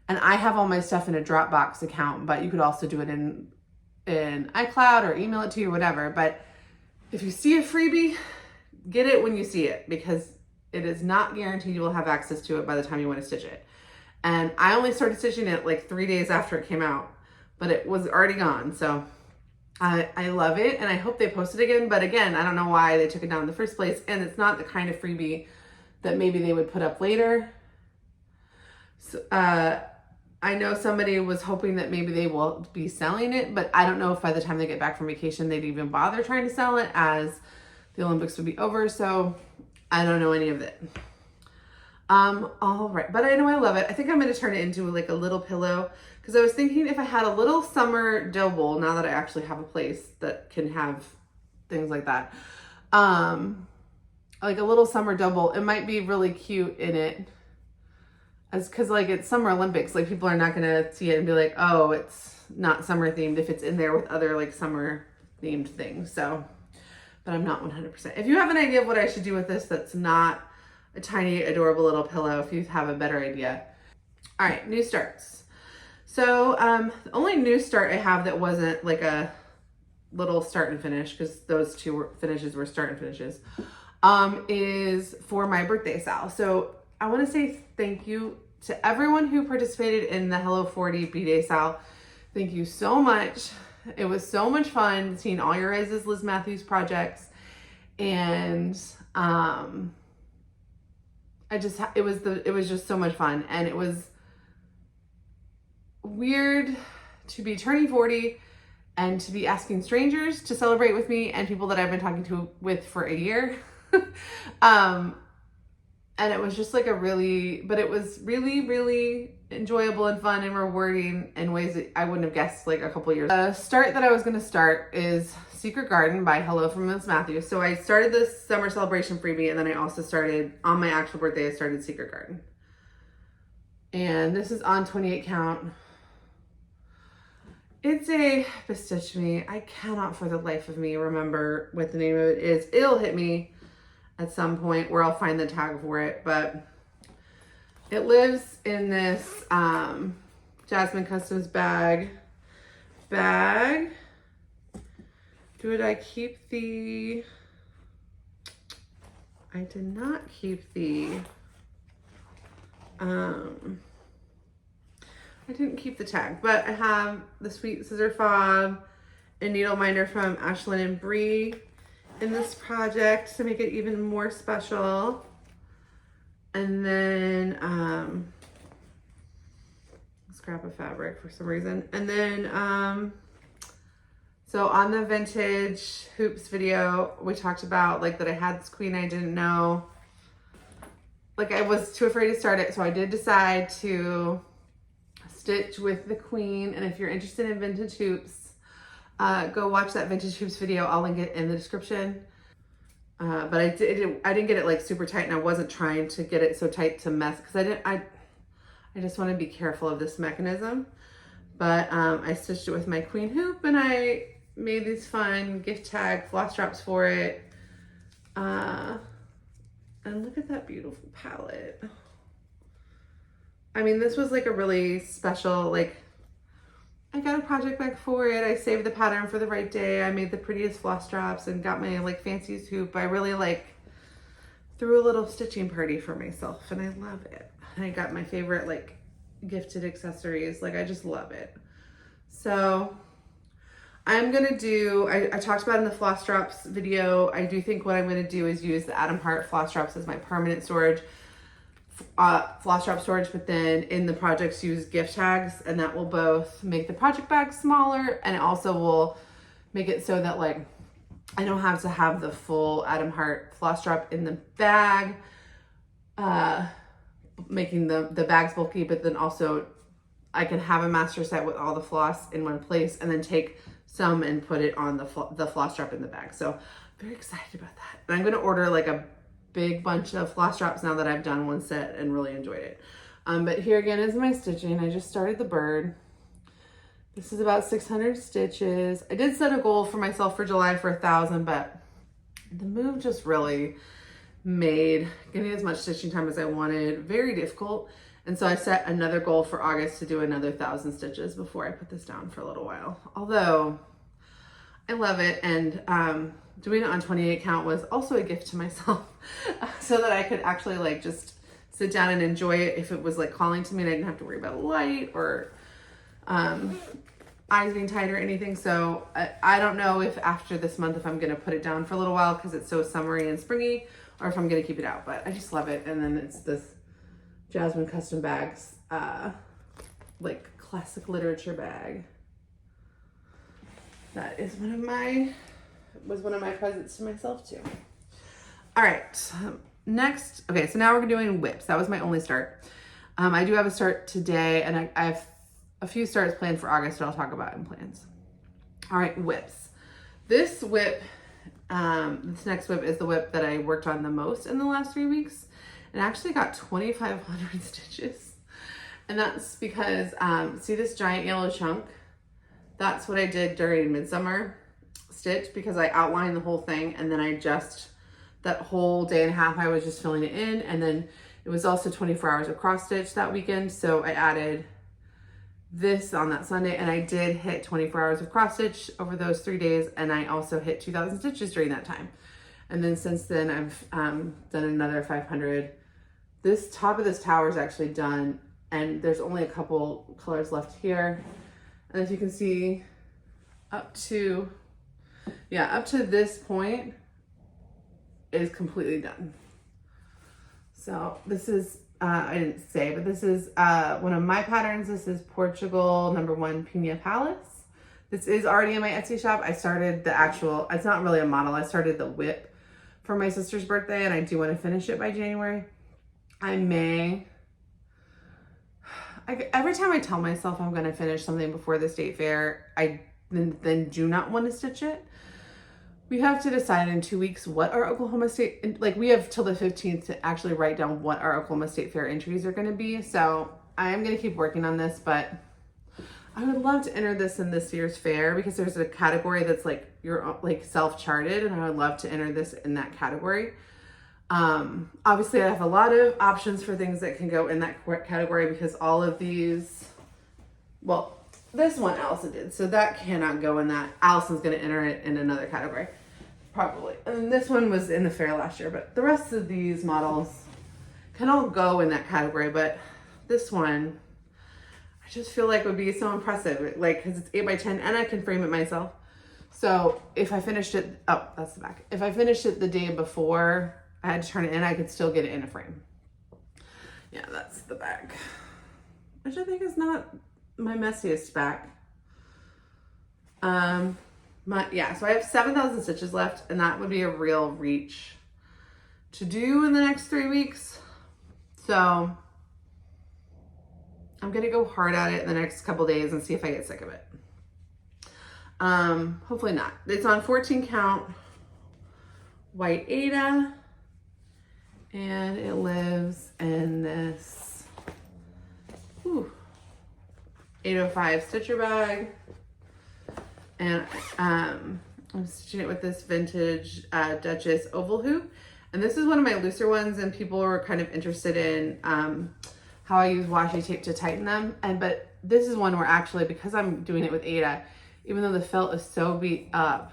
And I have all my stuff in a Dropbox account, but you could also do it in iCloud or email it to you or whatever. But if you see a freebie, get it when you see it, because it is not guaranteed you will have access to it by the time you want to stitch it. And I only started stitching it like 3 days after it came out, but it was already gone. So I love it, and I hope they post it again. But again, I don't know why they took it down in the first place, and it's not the kind of freebie that maybe they would put up later. So, I know somebody was hoping that maybe they will be selling it, but I don't know if by the time they get back from vacation, they'd even bother trying to sell it, as the Olympics would be over. So I don't know any of it. All right, but I know I love it. I think I'm going to turn it into like a little pillow, because I was thinking if I had a little summer dough bowl, now that I actually have a place that can have things like that, like a little summer dough bowl, it might be really cute in it. Because like it's Summer Olympics, like people are not gonna see it and be like, oh, it's not summer themed if it's in there with other like summer themed things. So, but I'm not 100%. If you have an idea of what I should do with this that's not a tiny adorable little pillow, if you have a better idea. All right, new starts. So the only new start I have that wasn't like a little start and finish, because those two finishes were start and finishes, is for my birthday sale. So I want to say thank you to everyone who participated in the Hello 40 B-Day sale. Thank you so much. It was so much fun seeing all your guys' Liz Mathews projects. And it was just so much fun. And it was weird to be turning 40 and to be asking strangers to celebrate with me and people that I've been talking with for a year. And it was just like but it was really, really enjoyable and fun and rewarding in ways that I wouldn't have guessed like a couple years. The start that I was going to start is Secret Garden by Hello from Miss Mathews. So I started this summer celebration freebie, and then I also started, on my actual birthday, I started Secret Garden. And this is on 28 count. It's a Stitch Me. I cannot for the life of me remember what the name of it is. It'll hit me at some point where I'll find the tag for it, but it lives in this Jasmine Customs bag. Did I keep the, I did not keep the, I didn't keep the tag, but I have the Sweet Scissor Fob and needle minder from Ashlyn and Bree in this project to make it even more special. And then scrap of fabric for some reason. And then so on the vintage hoops video, we talked about like that I had this queen I didn't know. Like I was too afraid to start it, so I did decide to stitch with the queen. And if you're interested in vintage hoops, go watch that vintage hoops video. I'll link it in the description. But I didn't get it like super tight, and I wasn't trying to get it so tight to mess, because I just want to be careful of this mechanism. But I stitched it with my queen hoop, and I made these fun gift tag floss drops for it. And look at that beautiful palette. I mean, this was like a really special, like, I got a project bag for it. I saved the pattern for the right day. I made the prettiest floss drops and got my like fanciest hoop. I really like threw a little stitching party for myself, and I love it. And I got my favorite like gifted accessories. Like I just love it. So I'm gonna do, I talked about in the floss drops video, I do think what I'm gonna do is use the Adam Hart floss drops as my permanent storage. Floss drop storage, but then in the projects use gift tags, and that will both make the project bag smaller, and it also will make it so that like I don't have to have the full Adam Hart floss drop in the bag, making the bags bulky, but then also I can have a master set with all the floss in one place and then take some and put it on the floss drop in the bag. So I'm very excited about that. And I'm going to order like a big bunch of floss drops now that I've done one set and really enjoyed it. But here again is my stitching. I just started the bird. This is about 600 stitches. I did set a goal for myself for July for 1,000, but the move just really made getting as much stitching time as I wanted very difficult. And so I set another goal for August to do another 1,000 stitches before I put this down for a little while. Although I love it, and doing it on 28 count was also a gift to myself so that I could actually like just sit down and enjoy it if it was like calling to me and I didn't have to worry about light or eyes being tight or anything. So I don't know if after this month if I'm gonna put it down for a little while because it's so summery and springy, or if I'm gonna keep it out, but I just love it. And then it's this Jasmine Custom Bags like classic literature bag. That is one of my presents to myself too. All right, next, okay, so now we're doing whips. That was my only start. I do have a start today, and I have a few starts planned for August that I'll talk about in plans. All right, whips. This whip, this next whip is the whip that I worked on the most in the last 3 weeks, and I actually got 2,500 stitches. And that's because, see this giant yellow chunk? That's what I did during Midsummer Stitch, because I outlined the whole thing, and then I just, that whole day and a half I was just filling it in. And then it was also 24 hours of cross stitch that weekend, so I added this on that Sunday, and I did hit 24 hours of cross stitch over those 3 days, and I also hit 2,000 stitches during that time. And then since then I've done another 500. This top of this tower is actually done, and there's only a couple colors left here. And as you can see, up to this point, is completely done. So this is, I didn't say, but this is one of my patterns. This is Portugal #1 Pina Palace. This is already in my Etsy shop. I started the actual, it's not really a model. I started the whip for my sister's birthday, and I do want to finish it by January. Every time I tell myself I'm going to finish something before the state fair, I then do not want to stitch it. We have to decide in 2 weeks what our Oklahoma State, like we have till the 15th to actually write down what our Oklahoma State Fair entries are going to be. So I am going to keep working on this, but I would love to enter this in this year's fair because there's a category that's like you're like self-charted, and I would love to enter this in that category. Obviously I have a lot of options for things that can go in that category because all of these, well, this one Allison did, so that cannot go in that. Allison's going to enter it in another category, probably. And this one was in the fair last year, but the rest of these models can all go in that category. But this one, I just feel like would be so impressive, like because it's 8x10 and I can frame it myself. So if I finished it, oh, that's the back. If I finished it the day before I had to turn it in, I could still get it in a frame. Yeah, that's the back, which I think is not my messiest back. Yeah, so I have 7,000 stitches left, and that would be a real reach to do in the next 3 weeks. So I'm gonna go hard at it in the next couple days and see if I get sick of it. Hopefully not. It's on 14 count white Aida, and it lives in this 805 stitcher bag, and I'm stitching it with this vintage Duchess oval hoop, and this is one of my looser ones, and people were kind of interested in how I use washi tape to tighten them, but this is one where actually, because I'm doing it with Aida, even though the felt is so beat up,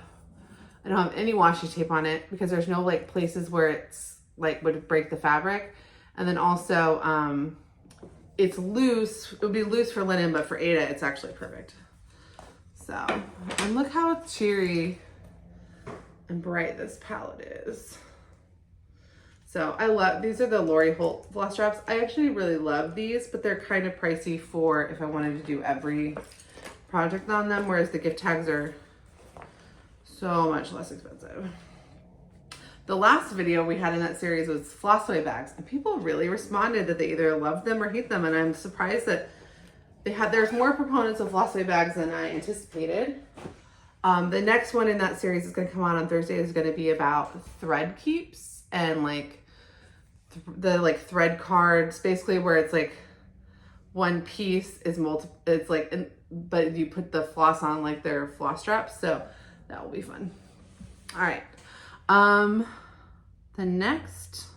I don't have any washi tape on it because there's no like places where it's like would break the fabric, and then also it's loose. It would be loose for linen, but for Aida, it's actually perfect. So, and look how cheery and bright this palette is. So I love, these are the Lori Holt floss drops. I actually really love these, but they're kind of pricey for if I wanted to do every project on them, whereas the gift tags are so much less expensive. The last video we had in that series was Flosstube bags, and people really responded that they either loved them or hate them, and I'm surprised that there's more proponents of Flosstube bags than I anticipated. The next one in that series is going to come out on Thursday is going to be about thread keeps and like the like thread cards, basically where it's like one piece is multiple, it's like, but you put the floss on like their floss straps, so that will be fun. All right. The next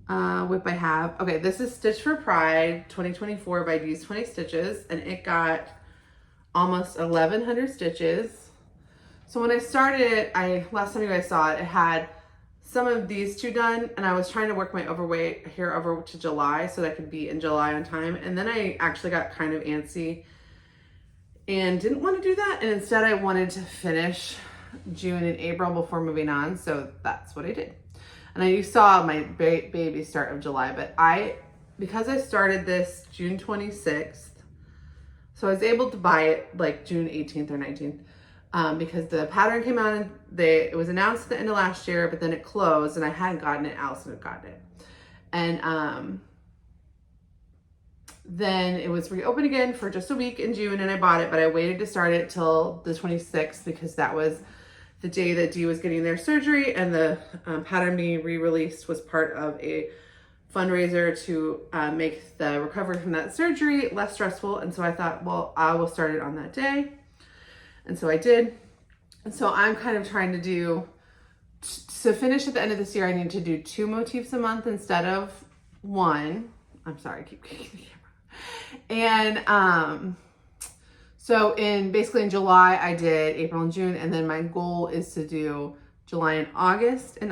whip I have, okay, this is Stitch for Pride 2024 by DeesTwentyStitches, and it got almost 1,100 stitches. So when I started it, last time you guys saw it, it had some of these two done, and I was trying to work my overweight here over to July so that I could be in July on time. And then I actually got kind of antsy and didn't want to do that. And instead I wanted to finish June and April before moving on. So that's what I did. And you saw my baby start of July, but because I started this June 26th, so I was able to buy it like June 18th or 19th. Because the pattern came out and it was announced at the end of last year, but then it closed and I hadn't gotten it. Allison had gotten it. And then it was reopened again for just a week in June, and I bought it, but I waited to start it till the 26th because that was the day that Dee was getting their surgery, and the pattern being re-released was part of a fundraiser to make the recovery from that surgery less stressful. And so I thought, well, I will start it on that day. And so I did. And so I'm kind of trying to do, to finish at the end of this year, I need to do 2 motifs a month instead of 1. I'm sorry, I keep kicking the camera. And so basically in July, I did April and June. And then my goal is to do July and August, and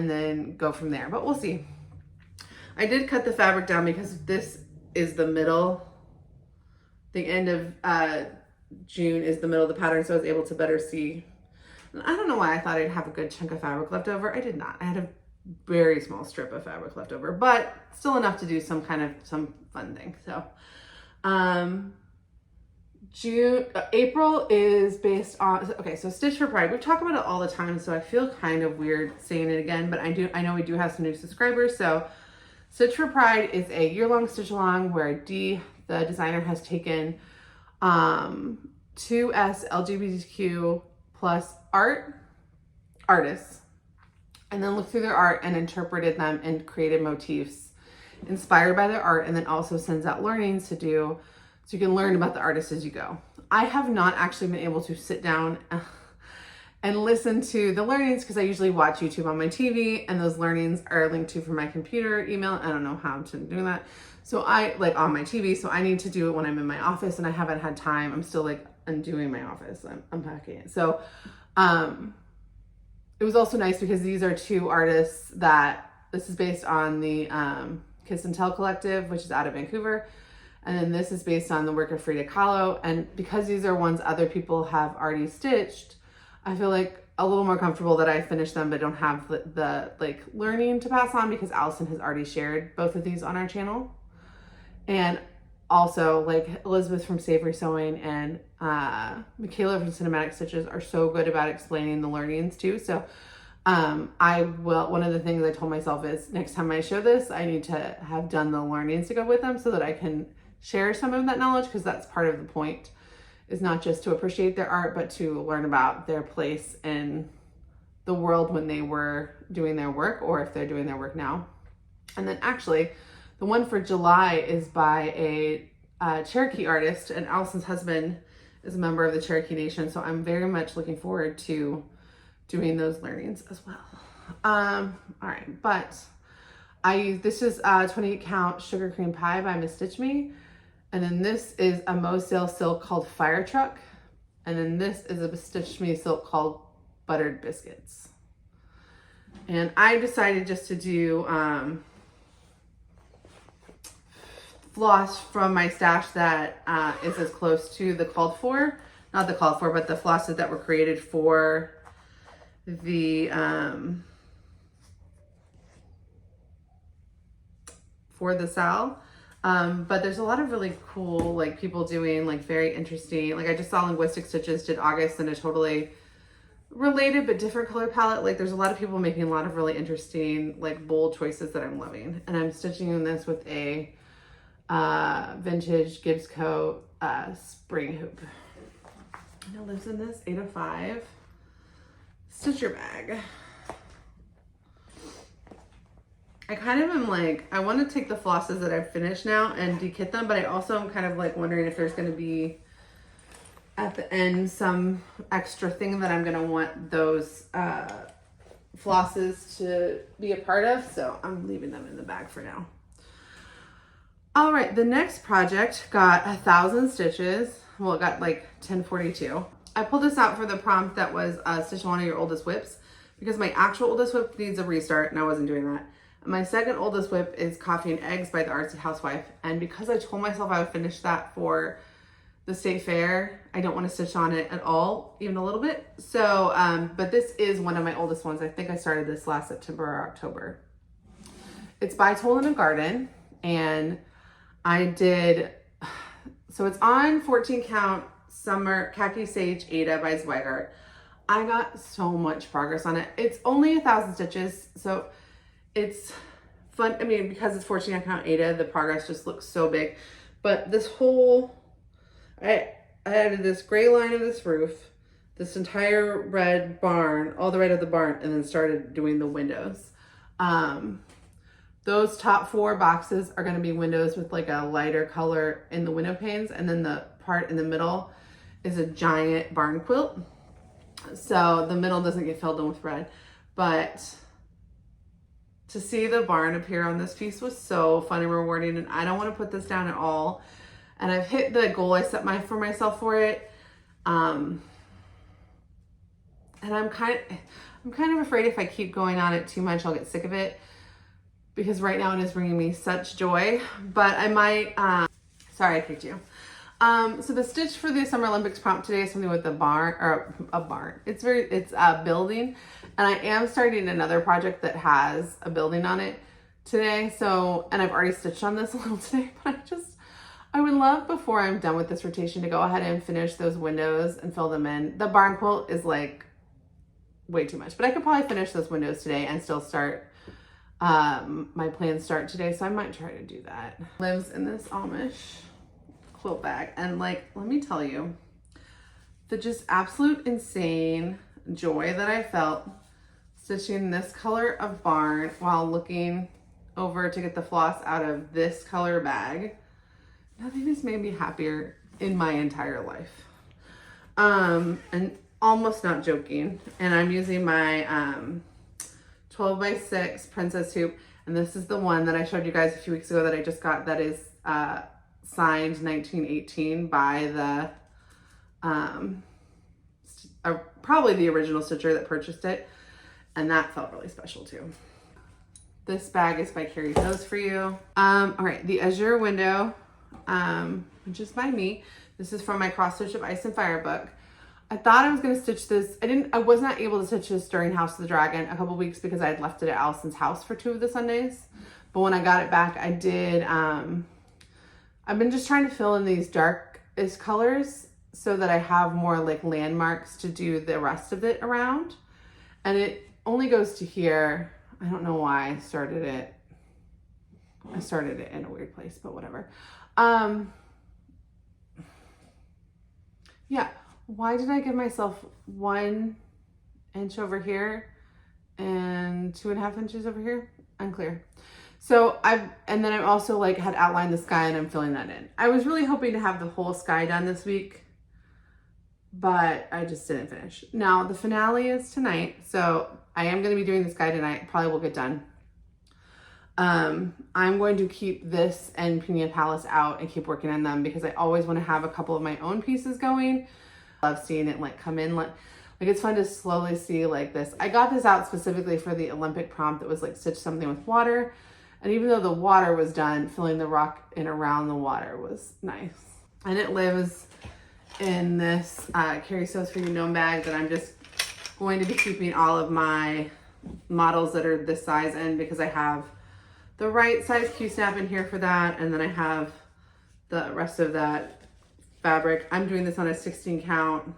then go from there. But we'll see. I did cut the fabric down because this is the middle, the end of June is the middle of the pattern, so I was able to better see And I don't know why I thought I'd have a good chunk of fabric left over. I did not. I had a very small strip of fabric left over, but still enough to do some fun thing. So April is based on, okay, so Stitch for Pride. We talk about it all the time, so I feel kind of weird saying it again, but I know we do have some new subscribers. So Stitch for Pride is a year-long stitch along where Dee, the designer, has taken 2S LGBTQ plus artists, and then looked through their art and interpreted them and created motifs inspired by their art, and then also sends out learnings to do, so you can learn about the artist as you go. I have not actually been able to sit down and listen to the learnings because I usually watch YouTube on my TV, and those learnings are linked to from my computer, email. I don't know how to do that. So I like on my TV, so I need to do it when I'm in my office, and I haven't had time. I'm still like undoing my office. I'm unpacking it. So it was also nice because these are two artists that, this is based on the Kiss and Tell collective, which is out of Vancouver. And then this is based on the work of Frida Kahlo. And because these are ones other people have already stitched, I feel like a little more comfortable that I finish them, but don't have the like learning to pass on, because Allison has already shared both of these on our channel. And also like Elizabeth from Savory Sewing and Michaela from Cinematic Stitches are so good about explaining the learnings too. So one of the things I told myself is next time I show this, I need to have done the learnings to go with them so that I can share some of that knowledge, because that's part of the point, is not just to appreciate their art, but to learn about their place in the world when they were doing their work, or if they're doing their work now. And then actually the one for July is by a Cherokee artist, and Allison's husband is a member of the Cherokee Nation. So I'm very much looking forward to doing those learnings as well. All right, but this is 28 count sugar cream pie by Miss Stitch Me. And then this is a Moselle silk called Fire Truck. And then this is a Stitch Me silk called Buttered Biscuits. And I decided just to do floss from my stash that is as close to the called for, not the called for, but the flosses that were created for the SAL. But there's a lot of really cool, like, people doing like very interesting, like I just saw Linguistic Stitches did August in a totally related but different color palette. Like there's a lot of people making a lot of really interesting, like, bold choices that I'm loving. And I'm stitching in this with a vintage Gibbs coat spring hoop. And it lives in this 805 stitcher bag. I kind of am like, I want to take the flosses that I've finished now and dekit them, but I also am kind of like wondering if there's going to be at the end some extra thing that I'm going to want those flosses to be a part of. So I'm leaving them in the bag for now. All right, the next project got 1,000 stitches. Well, it got like 1042. I pulled this out for the prompt that was stitch one of your oldest whips, because my actual oldest whip needs a restart and I wasn't doing that. My second oldest whip is Coffee and Eggs by the Artsy Housewife. And because I told myself I would finish that for the state fair, I don't want to stitch on it at all, even a little bit. So, but this is one of my oldest ones. I think I started this last September or October. It's by Toll & Garden, and I did, so it's on 14 count Summer Khaki Sage Ada by Zweigart. I got so much progress on it. It's only 1,000 stitches, so it's fun. I mean, because it's 14 count Ada, the progress just looks so big. But this whole, I added this gray line of this roof, this entire red barn, all the red of the barn, and then started doing the windows. Those top 4 boxes are going to be windows with like a lighter color in the window panes, and then the part in the middle is a giant barn quilt. So the middle doesn't get filled in with red, but to see the barn appear on this piece was so fun and rewarding, and I don't want to put this down at all. And I've hit the goal I set for myself for it. And I'm kind of afraid if I keep going on it too much, I'll get sick of it, because right now it is bringing me such joy. But I might, sorry I kicked you. So the stitch for the Summer Olympics prompt today is something with a barn, or a barn. It's a building, and I am starting another project that has a building on it today. So, and I've already stitched on this a little today, but I would love before I'm done with this rotation to go ahead and finish those windows and fill them in. The barn quilt is like way too much, but I could probably finish those windows today and still start, my plans start today. So I might try to do that. Lives in this Amish quilt bag, and like, let me tell you, the just absolute insane joy that I felt stitching this color of barn while looking over to get the floss out of this color bag. Nothing has made me happier in my entire life. And almost not joking. And I'm using my 12x6 princess hoop, and this is the one that I showed you guys a few weeks ago that I just got, that is signed 1918 by the probably the original stitcher that purchased it, and that felt really special too. This bag is by Carrie Sews For You. All right, the Azure window, which is by me. This is from my cross stitch of Ice and Fire book. I thought I was gonna stitch this. I was not able to stitch this during House of the Dragon a couple weeks because I had left it at Allison's house for 2 of the Sundays. But when I got it back, I did. I've been just trying to fill in these darkest colors so that I have more like landmarks to do the rest of it around. And it only goes to here. I don't know why I started it. I started it in a weird place, but whatever. Yeah. Why did I give myself 1 inch over here and 2.5 inches over here? Unclear. So and then I also like had outlined the sky, and I'm filling that in. I was really hoping to have the whole sky done this week, but I just didn't finish. Now the finale is tonight, so I am going to be doing the sky tonight. Probably will get done. I'm going to keep this and Pina Palace out and keep working on them because I always want to have a couple of my own pieces going. I love seeing it like come in, like it's fun to slowly see like this. I got this out specifically for the Olympic prompt that was like stitch something with water. And even though the water was done, filling the rock in around the water was nice. And it lives in this Carrie Sews For You gnome bag that I'm just going to be keeping all of my models that are this size in, because I have the right size Q-snap in here for that. And then I have the rest of that fabric. I'm doing this on a 16 count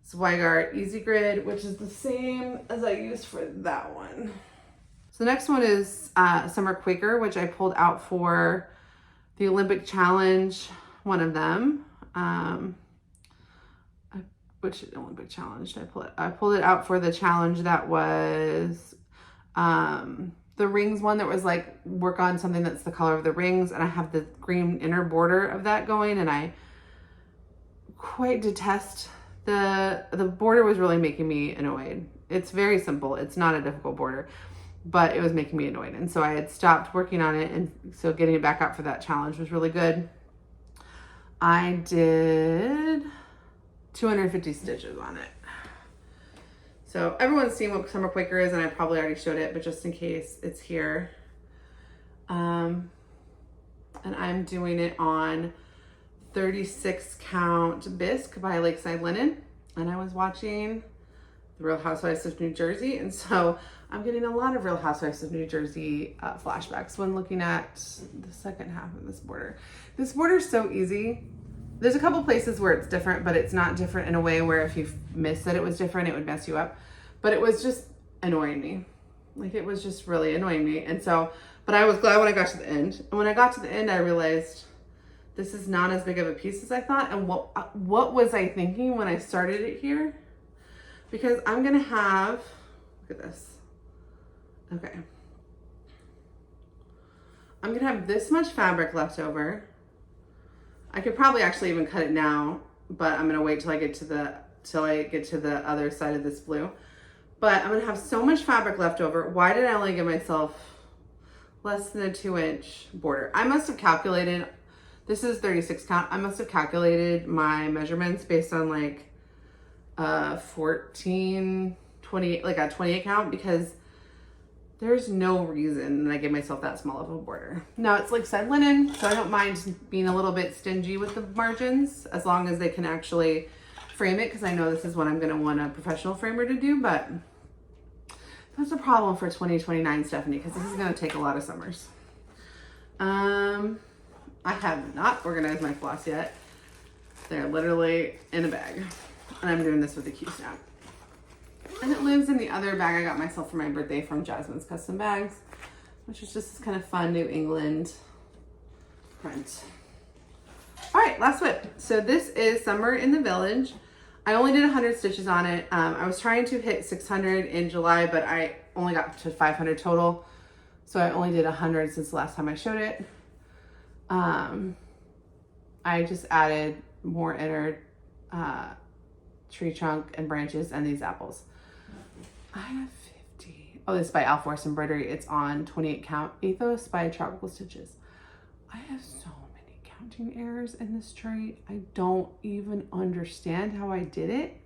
Zweigart Easy Grid, which is the same as I used for that one. So the next one is Summer Quaker, which I pulled out for the Olympic Challenge, one of them. Which Olympic Challenge did I pull it? I pulled it out for the challenge that was the rings one, that was like work on something that's the color of the rings, and I have the green inner border of that going, and I quite detest the border. Was really making me annoyed. It's very simple. It's not a difficult border, but it was making me annoyed. And so I had stopped working on it. And so getting it back out for that challenge was really good. I did 250 stitches on it. So everyone's seen what Summer Quaker is, and I probably already showed it, but just in case, it's here. And I'm doing it on 36 count bisque by Lakeside Linen. And I was watching The Real Housewives of New Jersey, and so I'm getting a lot of Real Housewives of New Jersey flashbacks when looking at the second half of this border. This border is so easy. There's a couple places where it's different, but it's not different in a way where if you missed that it was different, it would mess you up. But it was just annoying me. Like, it was just really annoying me. And so, but I was glad when I got to the end. And when I got to the end, I realized this is not as big of a piece as I thought. And what was I thinking when I started it here? Because I'm gonna have, look at this. Okay. I'm gonna have this much fabric left over. I could probably actually even cut it now, but I'm gonna wait till I get to the other side of this blue. But I'm gonna have so much fabric left over. Why did I only give myself less than a 2-inch border? I must have calculated, this is 36 count. I must have calculated my measurements based on like 14, 28, like a 28 count, because There's no reason that I give myself that small of a border. Now it's like said linen, so I don't mind being a little bit stingy with the margins as long as they can actually frame it, because I know this is what I'm going to want a professional framer to do, but that's a problem for 2029, Stephanie, because this is going to take a lot of summers. I have not organized my floss yet. They're literally in a bag, and I'm doing this with a Q-snap. And it lives in the other bag I got myself for my birthday from Jasmine's Custom Bags, which is just this kind of fun New England print. All right, last whip. So this is Summer in the Village. I only did 100 stitches on it. I was trying to hit 600 in July, but I only got to 500 total. So I only did 100 since the last time I showed it. I just added more inner tree trunk and branches and these apples. I have 50. Oh, this is by Embroidery. It's on 28 count Ethos by Tropical Stitches. I have so many counting errors in this tray. I don't even understand how I did it,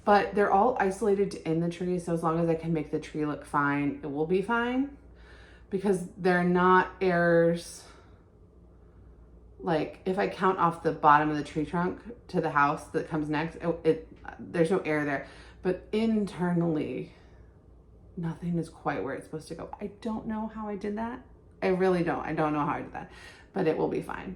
but they're all isolated in the tree. So as long as I can make the tree look fine, it will be fine, because they're not errors. Like if I count off the bottom of the tree trunk to the house that comes next, there's no error there. But internally, nothing is quite where it's supposed to go. I don't know how I did that. I really don't. I don't know how I did that, but it will be fine.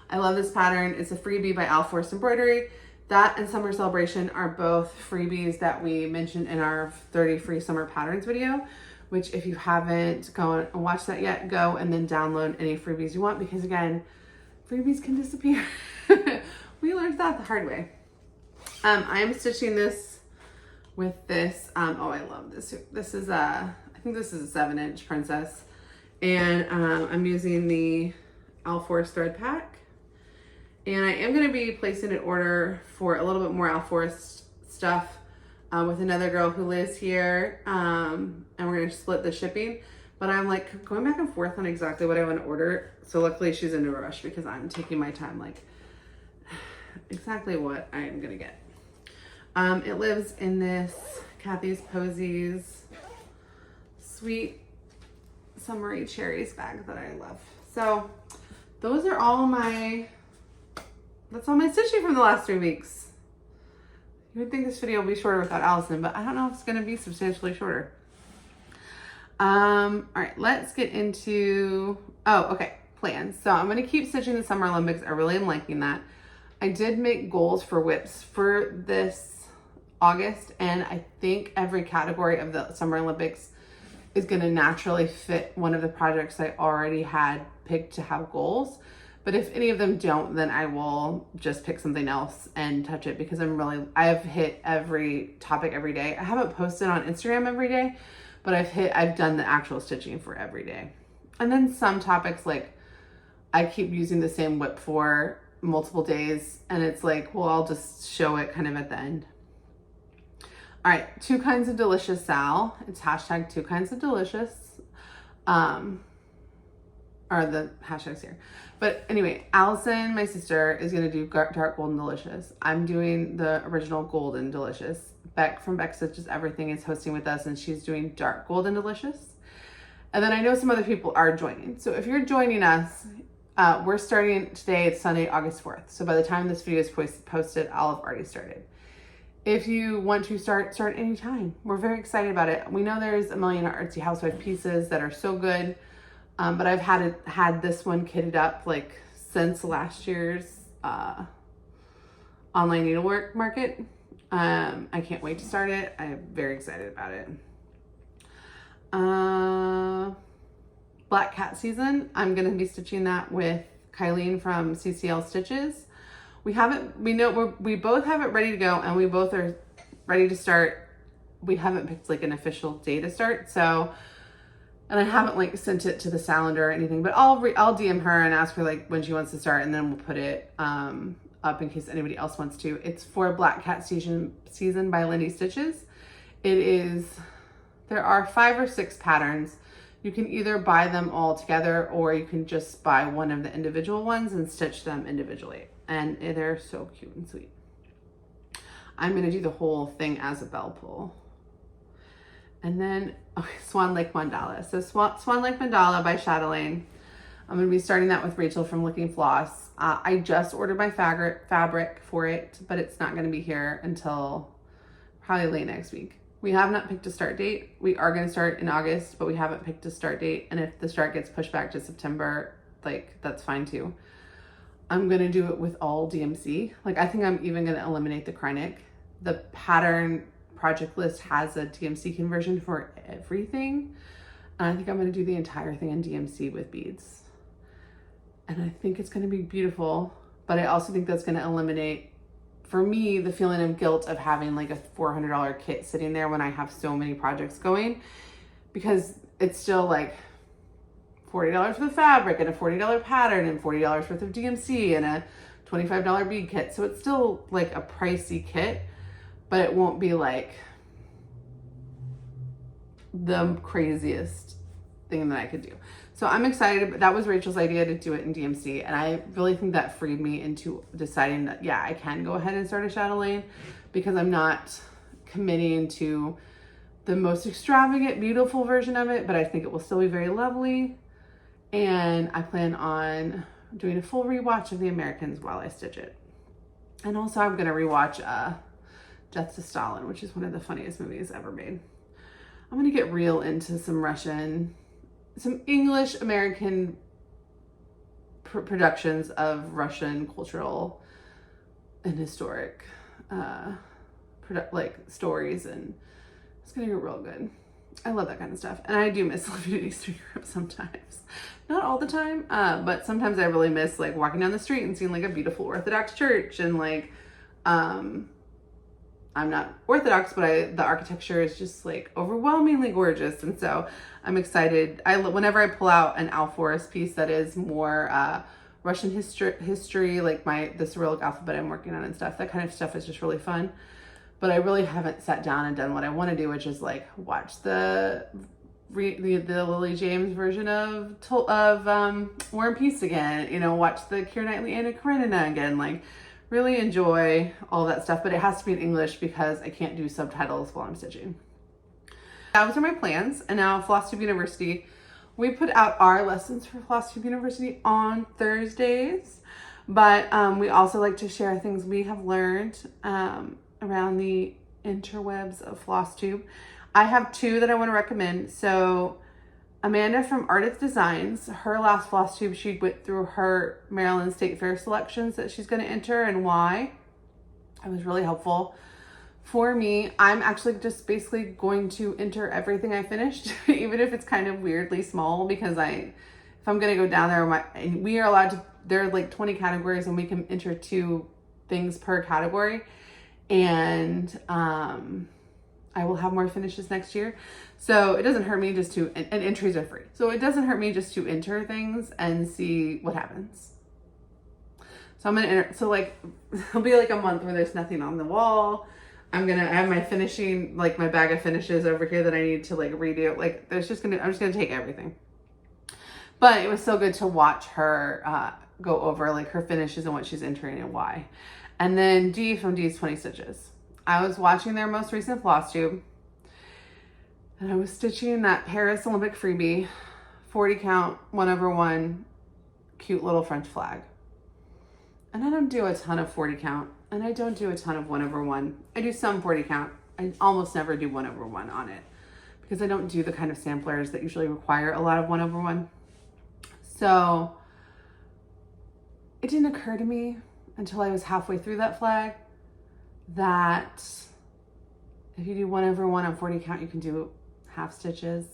I love this pattern. It's a freebie by Embroidery. That and Summer Celebration are both freebies that we mentioned in our 30 free summer patterns video, which if you haven't gone and watched that yet, go and then download any freebies you want, because again, freebies can disappear. We learned that the hard way. I am stitching this with this, oh, I love this. This is I think this is a 7-inch Princess, and I'm using the Alforce thread pack, and I am going to be placing an order for a little bit more Alforce stuff with another girl who lives here, and we're going to split the shipping, but I'm like going back and forth on exactly what I want to order. So luckily she's in a rush, because I'm taking my time, like exactly what I'm going to get. It lives in this Kathy's Posies sweet summery cherries bag that I love. So those are all that's all my stitching from the last 3 weeks. You would think this video will be shorter without Allison, but I don't know if it's going to be substantially shorter. All right, let's get into, plans. So I'm going to keep stitching the Summer Olympics. I really am liking that. I did make goals for whips for this August, and I think every category of the Summer Olympics is going to naturally fit one of the projects I already had picked to have goals. But if any of them don't, then I will just pick something else and touch it, because I've hit every topic every day. I haven't posted on Instagram every day, but I've done the actual stitching for every day. And then some topics, like I keep using the same whip for multiple days, and it's like, well, I'll just show it kind of at the end. All right, 2 Kinds of Delicious Sal. It's hashtag 2 Kinds of Delicious. Are the hashtags here. But anyway, Allison, my sister, is going to do Dark Golden Delicious. I'm doing the original Golden Delicious. Beck from Beck Stitches Everything is hosting with us, and she's doing Dark Golden Delicious. And then I know some other people are joining. So if you're joining us, we're starting today. It's Sunday, August 4th. So by the time this video is posted, I'll have already started. If you want to start anytime. We're very excited about it. We know there's a million Artsy Housewife pieces that are so good, but I've had this one kitted up like since last year's online needlework market. I can't wait to start it. I'm very excited about it. Black Cat season. I'm going to be stitching that with Kylene from CCL Stitches. We both have it ready to go, and we both are ready to start. We haven't picked like an official day to start. So, and I haven't like sent it to the calendar or anything, but I'll DM her and ask her like when she wants to start, and then we'll put it up in case anybody else wants to. It's for Black Cat season by Lindy Stitches. There are 5 or 6 patterns. You can either buy them all together, or you can just buy one of the individual ones and stitch them individually. And they're so cute and sweet. I'm going to do the whole thing as a bell pull. And then, okay, Swan Lake Mandala. So Swan Lake Mandala by Chatelaine. I'm going to be starting that with Rachel from Looking Floss. I just ordered my fabric for it, but it's not going to be here until probably late next week. We have not picked a start date. We are going to start in August, but we haven't picked a start date. And if the start gets pushed back to September, like, that's fine too. I'm going to do it with all DMC. Like, I think I'm even going to eliminate the Kreinik. The pattern project list has a DMC conversion for everything. And I think I'm going to do the entire thing in DMC with beads. And I think it's going to be beautiful, but I also think that's going to eliminate, for me, the feeling of guilt of having like a $400 kit sitting there when I have so many projects going, because it's still like $40 for the fabric and a $40 pattern and $40 worth of DMC and a $25 bead kit. So it's still like a pricey kit, but it won't be like the craziest thing that I could do. So I'm excited, but that was Rachel's idea to do it in DMC. And I really think that freed me into deciding that, yeah, I can go ahead and start a Chatelaine, because I'm not committing to the most extravagant, beautiful version of it, but I think it will still be very lovely. And I plan on doing a full rewatch of The Americans while I stitch it. And also I'm gonna rewatch Death to Stalin, which is one of the funniest movies ever made. I'm gonna get real into some English American productions of Russian cultural and historic like stories, and it's gonna get real good. I love that kind of stuff, and I do miss living in Eastern Europe sometimes. Not all the time, but sometimes I really miss like walking down the street and seeing like a beautiful Orthodox church, and like I'm not Orthodox, but the architecture is just like overwhelmingly gorgeous. And so I'm excited. Whenever I pull out an Alforus piece that is more Russian history, like the Cyrillic alphabet I'm working on and stuff, that kind of stuff is just really fun. But I really haven't sat down and done what I want to do, which is like watch the Lily James version of War and Peace again, you know, watch the Keira Knightley Anna Karenina again, like really enjoy all that stuff, but it has to be in English because I can't do subtitles while I'm stitching. Those are my plans. And now Flosstube University, we put out our lessons for Flosstube University on Thursdays, but we also like to share things we have learned around the interwebs of Flosstube. I have two that I want to recommend. So Amanda from Artist Designs, her last Flosstube, she went through her Maryland State Fair selections that she's going to enter and why. It was really helpful for me. I'm actually just basically going to enter everything I finished, even if it's kind of weirdly small, because if I'm going to go down there, we are allowed to, there are like 20 categories and we can enter 2 things per category. And I will have more finishes next year. So it doesn't hurt me just to, and entries are free. So it doesn't hurt me just to enter things and see what happens. So I'm going to enter, so like, it'll be like a month where there's nothing on the wall. I have my finishing, like my bag of finishes over here that I need to like redo. Like I'm just going to take everything. But it was so good to watch her go over like her finishes and what she's entering and why. And then Dee from DeesTwentyStitches. I was watching their most recent Flosstube, and I was stitching that Paris Olympic freebie, 40 count, 1/1, cute little French flag. And I don't do a ton of 40 count, and I don't do a ton of 1/1. I do some 40 count. I almost never do 1/1 on it, because I don't do the kind of samplers that usually require a lot of 1/1. So it didn't occur to me until I was halfway through that flag that if you do 1/1 on 40 count, you can do half stitches.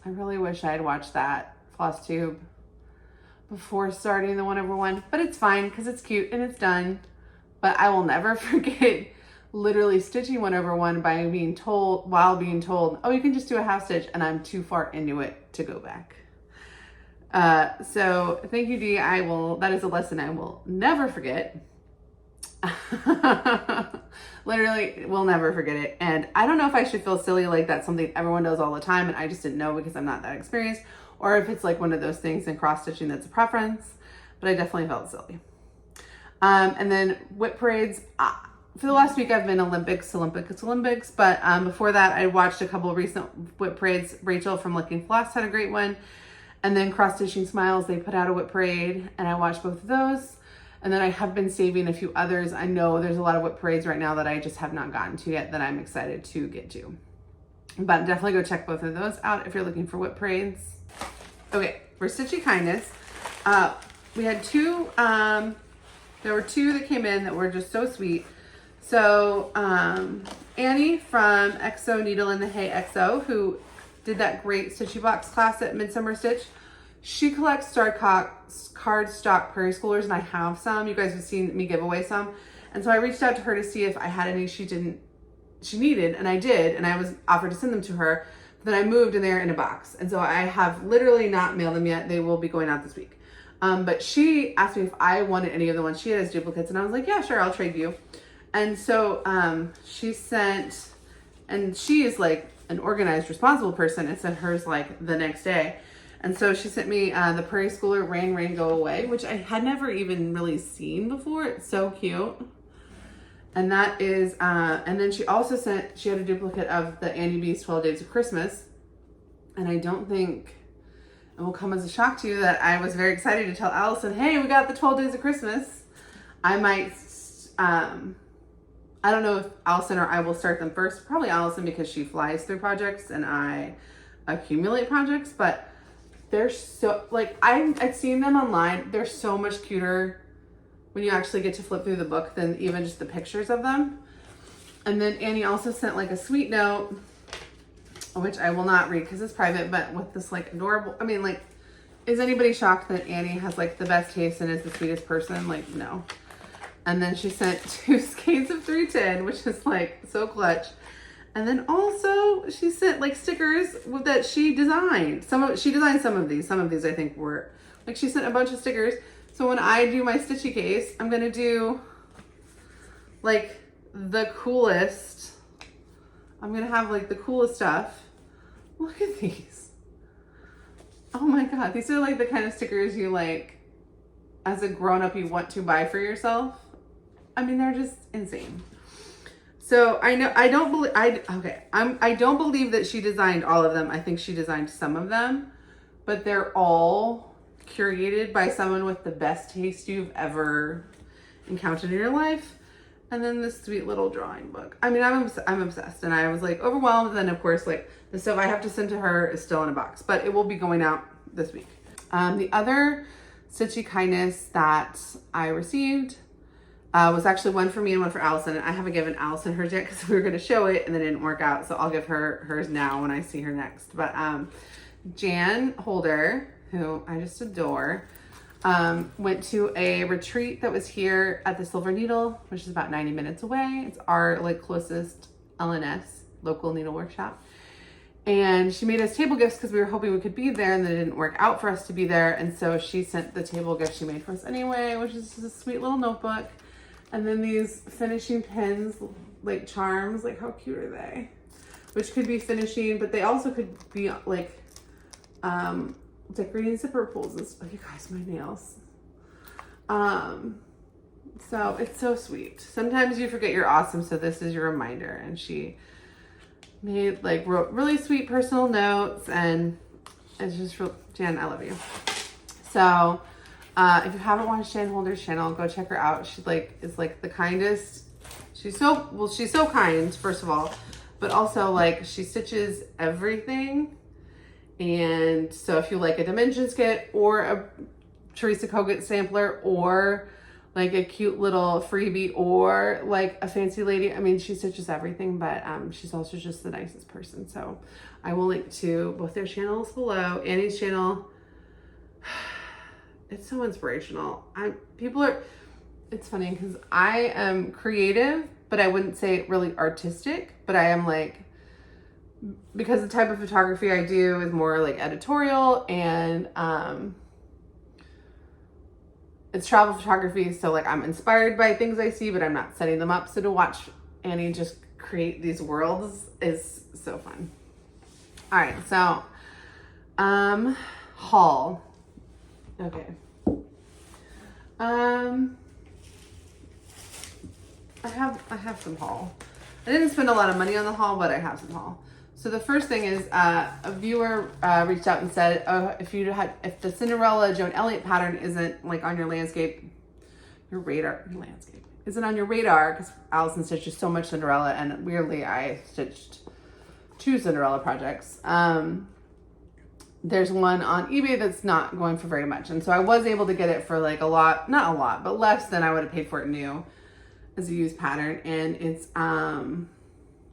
I really wish I had watched that Flosstube before starting the 1/1, but it's fine because it's cute and it's done. But I will never forget literally stitching 1/1 while being told, oh, you can just do a half stitch, and I'm too far into it to go back. So thank you, Dee. That is a lesson I will never forget. Literally will never forget it. And I don't know if I should feel silly like that's something everyone does all the time and I just didn't know because I'm not that experienced, or if it's like one of those things in cross stitching that's a preference, but I definitely felt silly. And then whip parades, for the last week I've been Olympics, but before that I watched a couple of recent whip parades. Rachel from Licking Floss had a great one, and then Cross Stitching Smiles, they put out a whip parade, and I watched both of those. And then I have been saving a few others. I know there's a lot of whip parades right now that I just have not gotten to yet that I'm excited to get to. But definitely go check both of those out if you're looking for whip parades. Okay, for Stitchy Kindness, we had two, there were two that came in that were just so sweet. So Annie from XO Needle in the Hay XO, who did that great Stitchy Box class at Midsummer Stitch, she collects cardstock prairie schoolers, and I have some. You guys have seen me give away some. And so I reached out to her to see if I had any she needed, and I did, and I was offered to send them to her. But then I moved and they're in a box. And so I have literally not mailed them yet. They will be going out this week. But she asked me if I wanted any of the ones she had as duplicates, and I was like, yeah, sure, I'll trade you. And so she sent, and she is like an organized, responsible person, and sent hers like the next day. And so she sent me the Prairie Schooler Rain, Rain, Go Away, which I had never even really seen before. It's so cute. And that is, and then she also sent, she had a duplicate of the Annie B's 12 Days of Christmas. And I don't think it will come as a shock to you that I was very excited to tell Allison, hey, we got the 12 Days of Christmas. I might, I don't know if Allison or I will start them first. Probably Allison, because she flies through projects and I accumulate projects, but they're so, like, I've seen them online. They're so much cuter when you actually get to flip through the book than even just the pictures of them. And then Annie also sent like a sweet note, which I will not read because it's private, but with this like adorable, I mean, like, is anybody shocked that Annie has like the best taste and is the sweetest person? Like, no. And then she sent 2 skeins of 310, which is like so clutch. And then also she sent like stickers that she designed. She designed some of these. Some of these I think were, like, she sent a bunch of stickers. So when I do my Stitchy case, I'm going to do like the coolest. I'm going to have like the coolest stuff. Look at these. Oh my God. These are like the kind of stickers you like as a grown-up you want to buy for yourself. I mean, they're just insane. So I don't believe that she designed all of them. I think she designed some of them, but they're all curated by someone with the best taste you've ever encountered in your life. And then this sweet little drawing book. I mean, I'm obsessed, and I was like overwhelmed. And then of course, like the stuff I have to send to her is still in a box, but it will be going out this week. The other Stitchy Kindness that I received was actually one for me and one for Allison. And I haven't given Allison hers yet because we were going to show it and then it didn't work out. So I'll give her hers now when I see her next. But Jan Holder, who I just adore, went to a retreat that was here at the Silver Needle, which is about 90 minutes away. It's our like closest LNS, local needle workshop. And she made us table gifts because we were hoping we could be there, and then it didn't work out for us to be there. And so she sent the table gift she made for us anyway, which is just a sweet little notebook. And then these finishing pins, like charms, like how cute are they? Which could be finishing, but they also could be like decorating zipper pulls. Oh, you guys, my nails. So it's so sweet. Sometimes you forget you're awesome, so this is your reminder. And she wrote really sweet personal notes, and it's just real. Jan, I love you. So if you haven't watched Jan Holder's channel, go check her out. She is like the kindest. She's so kind, first of all, but also like she stitches everything. And so if you like a dimensions kit or a Teresa Kogut sampler or like a cute little freebie or like a fancy lady, I mean, she stitches everything, but she's also just the nicest person. So I will link to both their channels below. Annie's channel, it's so inspirational. It's funny because I am creative, but I wouldn't say really artistic, but I am like, because the type of photography I do is more like editorial, and it's travel photography. So like I'm inspired by things I see, but I'm not setting them up. So to watch Annie just create these worlds is so fun. All right. So, haul. Okay. I have I have some haul. I didn't spend a lot of money on the haul, but I have some haul. So the first thing is a viewer reached out and said, oh, if the Cinderella Joan Elliott pattern isn't like on your landscape, isn't on your radar, because Allison stitches so much Cinderella, and weirdly I stitched 2 Cinderella projects. There's one on eBay that's not going for very much, and so I was able to get it for like not a lot, but less than I would have paid for it new as a used pattern, and it's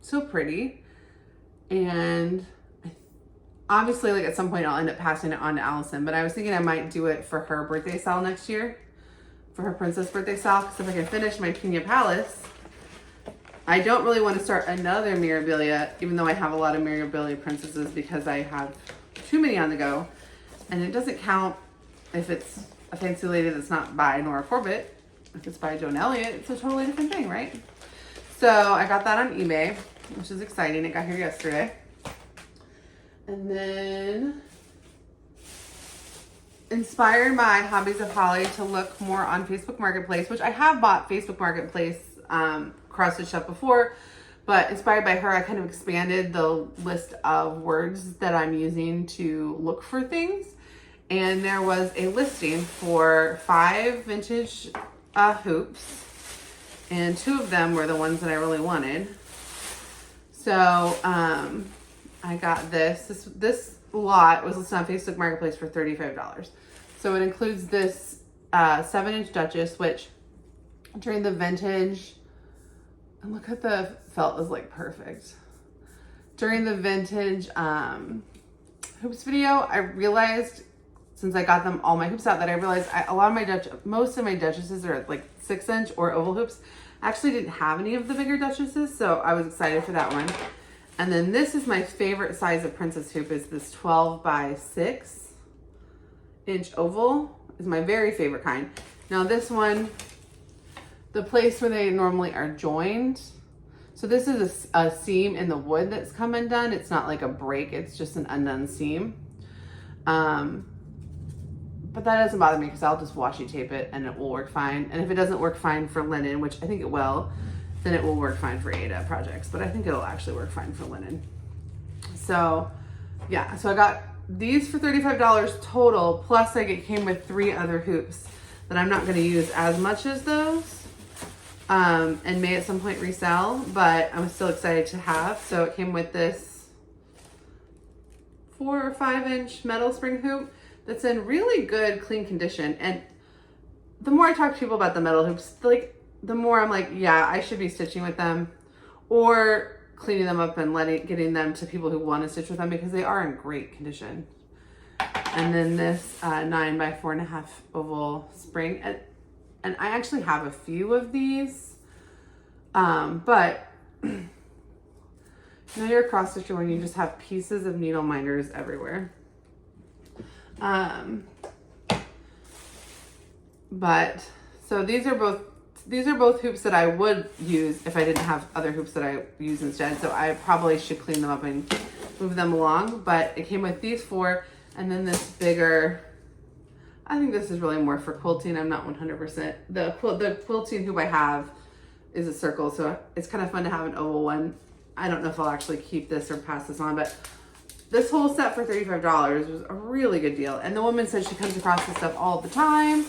so pretty. And obviously, like at some point I'll end up passing it on to Allison, but I was thinking I might do it for her birthday style next year, for her princess birthday style, because if I can finish my Pina Palace, I don't really want to start another Mirabilia, even though I have a lot of Mirabilia princesses, because I have too many on the go. And it doesn't count if it's a fancy lady that's not by Nora Corbett. If it's by Joan Elliott, it's a totally different thing, right? So I got that on eBay, which is exciting. It got here yesterday. And then inspired by Hobbies of Holly to look more on Facebook Marketplace, which I have bought Facebook Marketplace cross stitch stuff before, but inspired by her, I kind of expanded the list of words that I'm using to look for things. And there was a listing for 5 vintage hoops, and 2 of them were the ones that I really wanted. So I got this lot was listed on Facebook Marketplace for $35. So it includes this 7-inch Duchess, which during the vintage, and look at the felt is like perfect. During the vintage hoops video, I realized, since I got them all my hoops out, that I realized most of my Duchesses are like 6-inch or oval hoops. I actually didn't have any of the bigger Duchesses, so I was excited for that one. And then this is my favorite size of princess hoop, is this 12 by 6 inch oval is my very favorite kind. Now this one, the place where they normally are joined, so this is a seam in the wood that's come undone. It's not like a break, it's just an undone seam. But that doesn't bother me, because I'll just washi tape it and it will work fine. And if it doesn't work fine for linen, which I think it will, then it will work fine for Ada projects, but I think it'll actually work fine for linen. So yeah, so I got these for $35 total, plus it came with 3 other hoops that I'm not going to use as much as those, and may at some point resell, but I'm still excited to have. So it came with this 4 or 5-inch metal spring hoop that's in really good, clean condition. And the more I talk to people about the metal hoops, like, the more I'm like, yeah, I should be stitching with them or cleaning them up and getting them to people who want to stitch with them, because they are in great condition. And then this 9 by 4.5 oval spring. And I actually have a few of these, but you know, you're a cross stitcher when you just have pieces of needle minders everywhere. But so these are both hoops that I would use if I didn't have other hoops that I use instead. So I probably should clean them up and move them along. But it came with these 4, and then this bigger, I think this is really more for quilting. I'm not 100%. The quilting hoop I have is a circle, so it's kind of fun to have an oval one. I don't know if I'll actually keep this or pass this on, but this whole set for $35 was a really good deal. And the woman said she comes across this stuff all the time.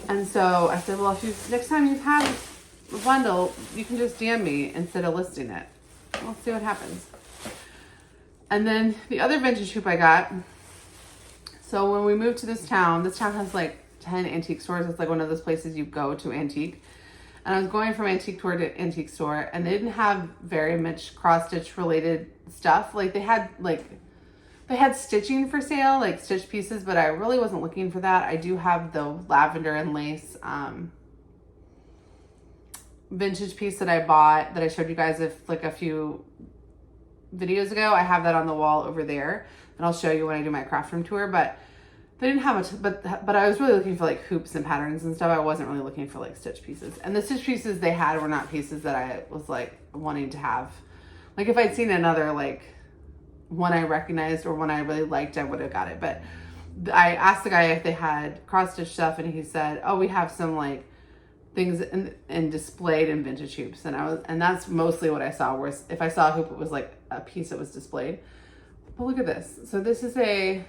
And so I said, well, if next time you have a bundle, you can just DM me instead of listing it. We'll see what happens. And then the other vintage hoop I got. So when we moved to this town has like 10 antique stores. It's like one of those places you go to antique. And I was going from antique store to antique store, and they didn't have very much cross stitch related stuff. Like they had stitching for sale, like stitch pieces, but I really wasn't looking for that. I do have the lavender and lace vintage piece that I bought that I showed you guys a few videos ago. I have that on the wall over there, and I'll show you when I do my craft room tour. But they didn't have much, but I was really looking for like hoops and patterns and stuff. I wasn't really looking for like stitch pieces. And the stitch pieces they had were not pieces that I was like wanting to have. Like if I'd seen another like one I recognized or one I really liked, I would have got it. But I asked the guy if they had cross stitch stuff, and he said, oh, we have some like things and displayed in vintage hoops. And that's mostly what I saw, whereas if I saw a hoop, it was like a piece that was displayed. But look at this. So this is a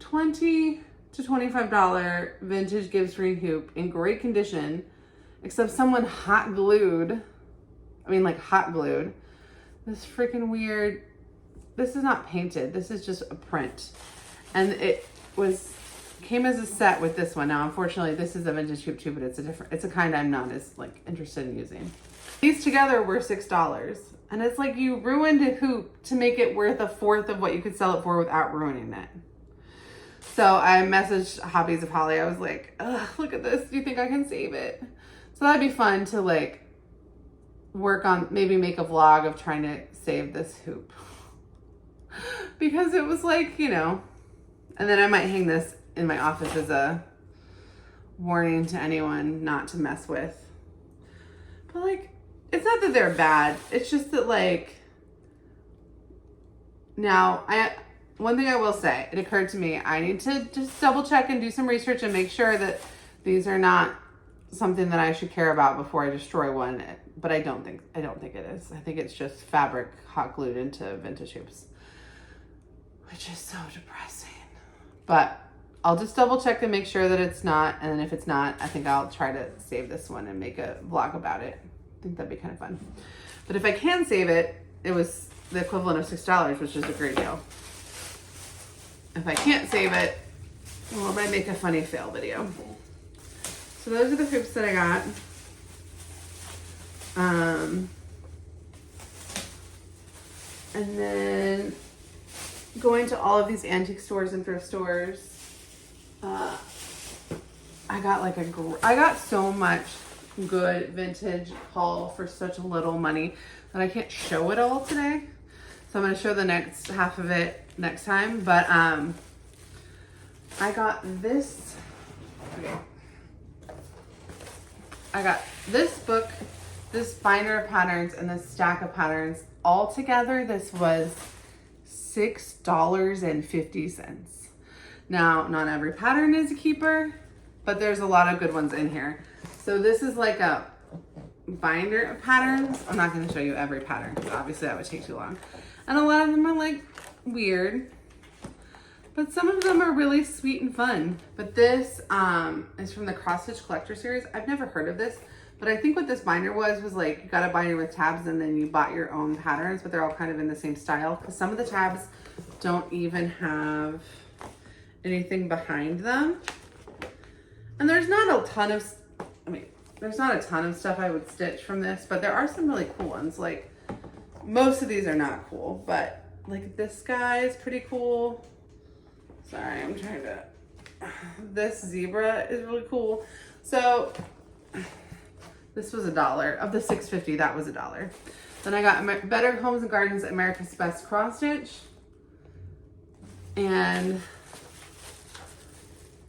$20 to $25 vintage Gibbs green hoop in great condition, except someone hot glued this freaking weird, this is not painted, this is just a print. And it came as a set with this one. Now, unfortunately, this is a vintage hoop too, but it's a kind I'm not as like interested in using. These together were $6. And it's like you ruined a hoop to make it worth a fourth of what you could sell it for without ruining it. So I messaged Hobbies of Holly. I was like, ugh, look at this. Do you think I can save it? So that'd be fun to like work on, maybe make a vlog of trying to save this hoop. Because it was like, you know, and then I might hang this in my office as a warning to anyone not to mess with. But like, it's not that they're bad. It's just that like, now one thing I will say, it occurred to me, I need to just double check and do some research and make sure that these are not something that I should care about before I destroy one. But I don't think it is. I think it's just fabric hot glued into vintage hoops, which is so depressing. But I'll just double check and make sure that it's not. And then if it's not, I think I'll try to save this one and make a vlog about it. I think that'd be kind of fun. But if I can save it, it was the equivalent of $6, which is a great deal. If I can't save it, well, I might make a funny fail video. So those are the hoops that I got. And then going to all of these antique stores and thrift stores, I got so much good vintage haul for such little money that I can't show it all today. So I'm going to show the next half of it next time. But I got this. Okay. I got this book, this binder of patterns, and this stack of patterns. All together, this was $6.50. Now, not every pattern is a keeper, but there's a lot of good ones in here. So this is like a binder of patterns. I'm not going to show you every pattern because obviously that would take too long. And a lot of them are like weird, but some of them are really sweet and fun. But this is from the Cross Stitch Collector Series. I've never heard of this, but I think what this binder was like you got a binder with tabs and then you bought your own patterns, but they're all kind of in the same style because some of the tabs don't even have anything behind them. And there's not a ton of stuff I would stitch from this, but there are some really cool ones. Like most of these are not cool, but like this guy is pretty cool. Sorry, I'm trying to, this zebra is really cool. So this was $1 of the $6.50. That was $1. Then I got Better Homes and Gardens, America's Best Cross Stitch. And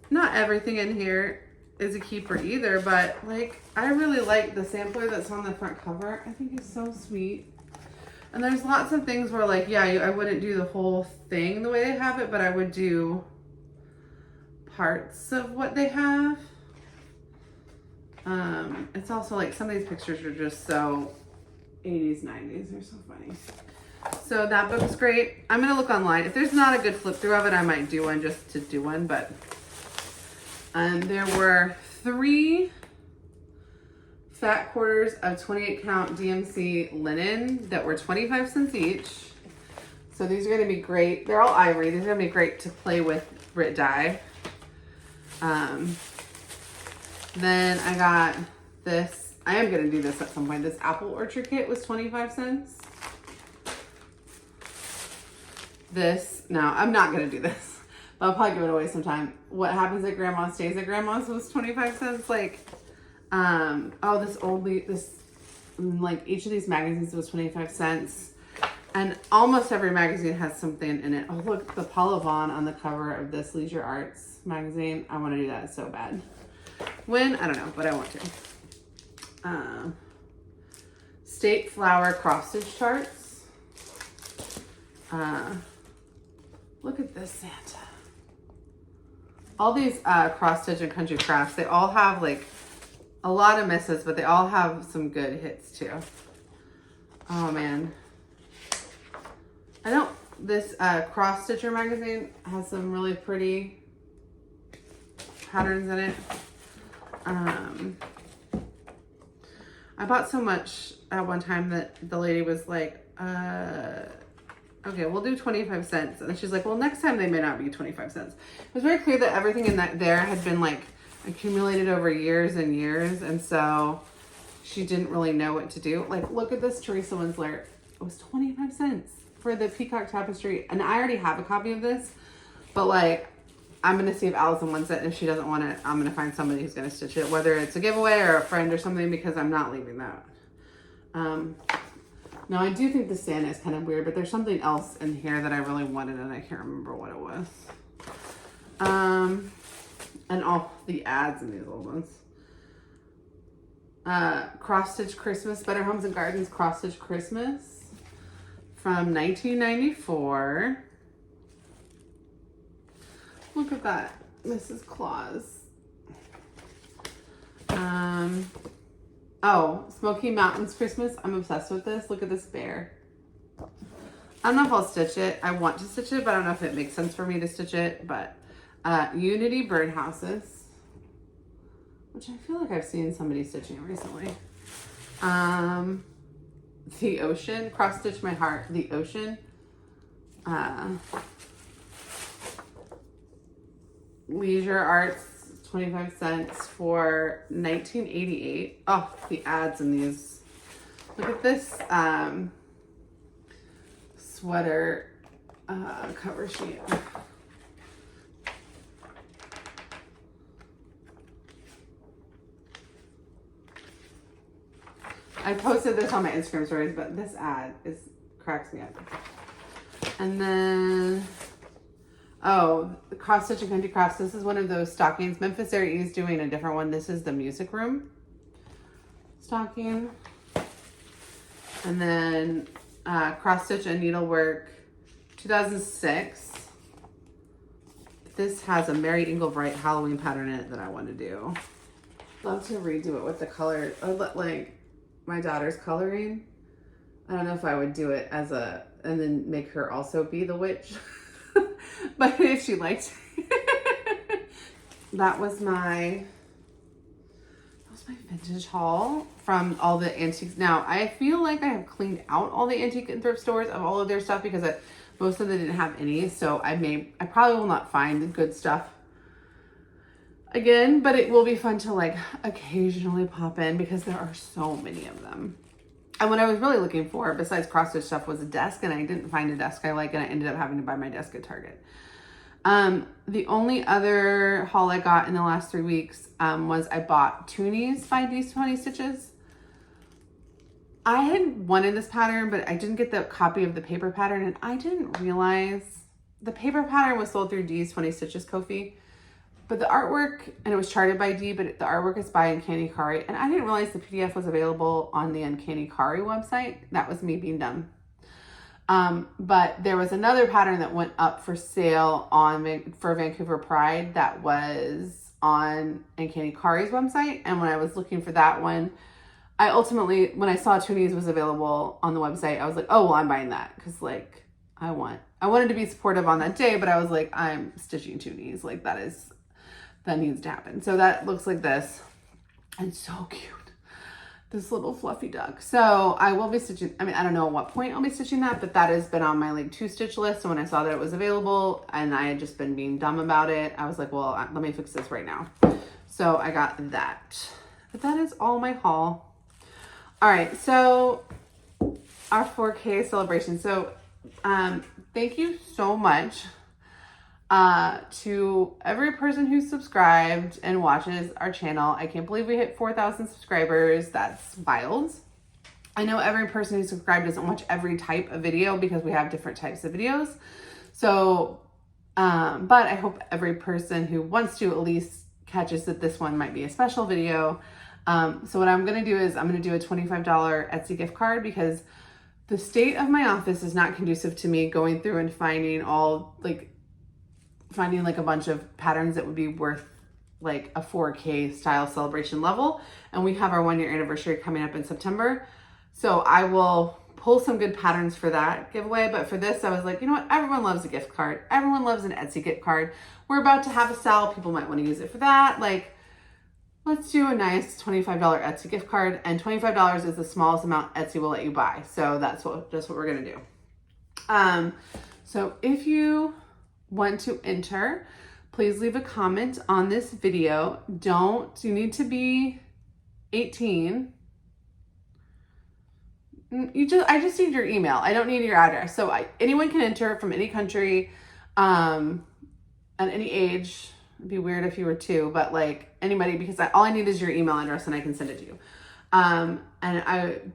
not everything in here is a keeper either, but like I really like the sampler that's on the front cover. I think it's so sweet. And there's lots of things where like, yeah, I wouldn't do the whole thing the way they have it, but I would do parts of what they have. It's also like some of these pictures are just so 80s, 90s. They're so funny. So that book's great. I'm gonna look online. If there's not a good flip through of it, I might do one just to do one, but there were 3 fat quarters of 28 count DMC linen that were 25 cents each. So these are gonna be great. They're all ivory. These are gonna be great to play with Rit dye. Then I got this. I am gonna do this at some point. This apple orchard kit was 25 cents. This, now I'm not gonna do this, but I'll probably give it away sometime. What Happens at Grandma's Stays at Grandma's was 25 cents. Like, oh, like each of these magazines was 25 cents. And almost every magazine has something in it. Oh, look, the Paula Vaughn on the cover of this Leisure Arts magazine. I want to do that so bad. When? I don't know, but I want to. State Flower cross stitch charts. Look at this Santa. all these cross stitch and country crafts, they all have like a lot of misses, but they all have some good hits too. Oh man. This cross stitcher magazine has some really pretty patterns in it. I bought so much at one time that the lady was like, okay, we'll do 25 cents. And she's like, well, next time they may not be 25 cents. It was very clear that everything in there had been like accumulated over years and years. And so she didn't really know what to do. Like, look at this Teresa Winsler. It was 25 cents for the peacock tapestry. And I already have a copy of this, but like, I'm going to see if Allison wants it. And if she doesn't want it, I'm going to find somebody who's going to stitch it, whether it's a giveaway or a friend or something, because I'm not leaving that. Now I do think the Santa is kind of weird, but there's something else in here that I really wanted and I can't remember what it was. And all the ads in these old ones. Cross Stitch Christmas, Better Homes and Gardens Cross Stitch Christmas from 1994. Look at that, Mrs. Claus. Oh, Smoky Mountains Christmas. I'm obsessed with this. Look at this bear. I don't know if I'll stitch it. I want to stitch it, but I don't know if it makes sense for me to stitch it. But Unity Birdhouses, which I feel like I've seen somebody stitching recently. The Ocean, Cross Stitch My Heart, The Ocean. Leisure Arts, 25 cents for 1988. Oh, the ads in these. Look at this sweater cover sheet. I posted this on my Instagram stories, but this ad cracks me up. And then, oh, the Cross Stitch and Country Crafts. This is one of those stockings. Memphis Area is doing a different one. This is the music room stocking. And then Cross Stitch and Needlework 2006. This has a Mary Englebright Halloween pattern in it that I want to do. Love to redo it with the color, like my daughter's coloring. I don't know if I would do it as and then make her also be the witch. But if she liked it. That was my vintage haul from all the antiques. Now, I feel like I have cleaned out all the antique and thrift stores of all of their stuff because most of them didn't have any. So I probably will not find the good stuff again, but it will be fun to like occasionally pop in because there are so many of them. And what I was really looking for, besides cross stitch stuff, was a desk, and I didn't find a desk I like, and I ended up having to buy my desk at Target. The only other haul I got in the last 3 weeks was I bought Toonies by DeesTwentyStitches. I had wanted this pattern, but I didn't get the copy of the paper pattern, and I didn't realize the paper pattern was sold through DeesTwentyStitches Ko-fi. But the artwork, and it was charted by Dee, but the artwork is by Uncanny Kari. And I didn't realize the PDF was available on the Uncanny Kari website. That was me being dumb. But there was another pattern that went up for sale for Vancouver Pride that was on Uncanny Kari's website. And when I was looking for that one, I ultimately, when I saw Toonies was available on the website, I was like, oh, well, I'm buying that. Because, like, I wanted to be supportive on that day, but I was like, I'm stitching Toonies. Like, that needs to happen. So that looks like this. And so cute. This little fluffy duck. So I will be stitching, I don't know at what point I'll be stitching that, but that has been on my like 2-stitch list. So when I saw that it was available and I had just been being dumb about it, I was like, well, let me fix this right now. So I got that. But that is all my haul. All right. So our 4K celebration. So thank you so much to every person who subscribed and watches our channel. I can't believe we hit 4,000 subscribers. That's wild. I know every person who subscribed doesn't watch every type of video because we have different types of videos. So, but I hope every person who wants to at least catches that this one might be a special video. So what I'm going to do is I'm going to do a $25 Etsy gift card because the state of my office is not conducive to me going through and finding all like finding like a bunch of patterns that would be worth like a 4K style celebration level. And we have our 1-year anniversary coming up in September. So I will pull some good patterns for that giveaway. But for this, I was like, you know what? Everyone loves a gift card. Everyone loves an Etsy gift card. We're about to have a sale. People might want to use it for that. Like, let's do a nice $25 Etsy gift card. And $25 is the smallest amount Etsy will let you buy. So that's what we're going to do. So if you want to enter, please leave a comment on this video. You need to be 18. I just need your email. I don't need your address. So anyone can enter from any country, at any age. It'd be weird if you were 2, but like anybody, because all I need is your email address and I can send it to you. And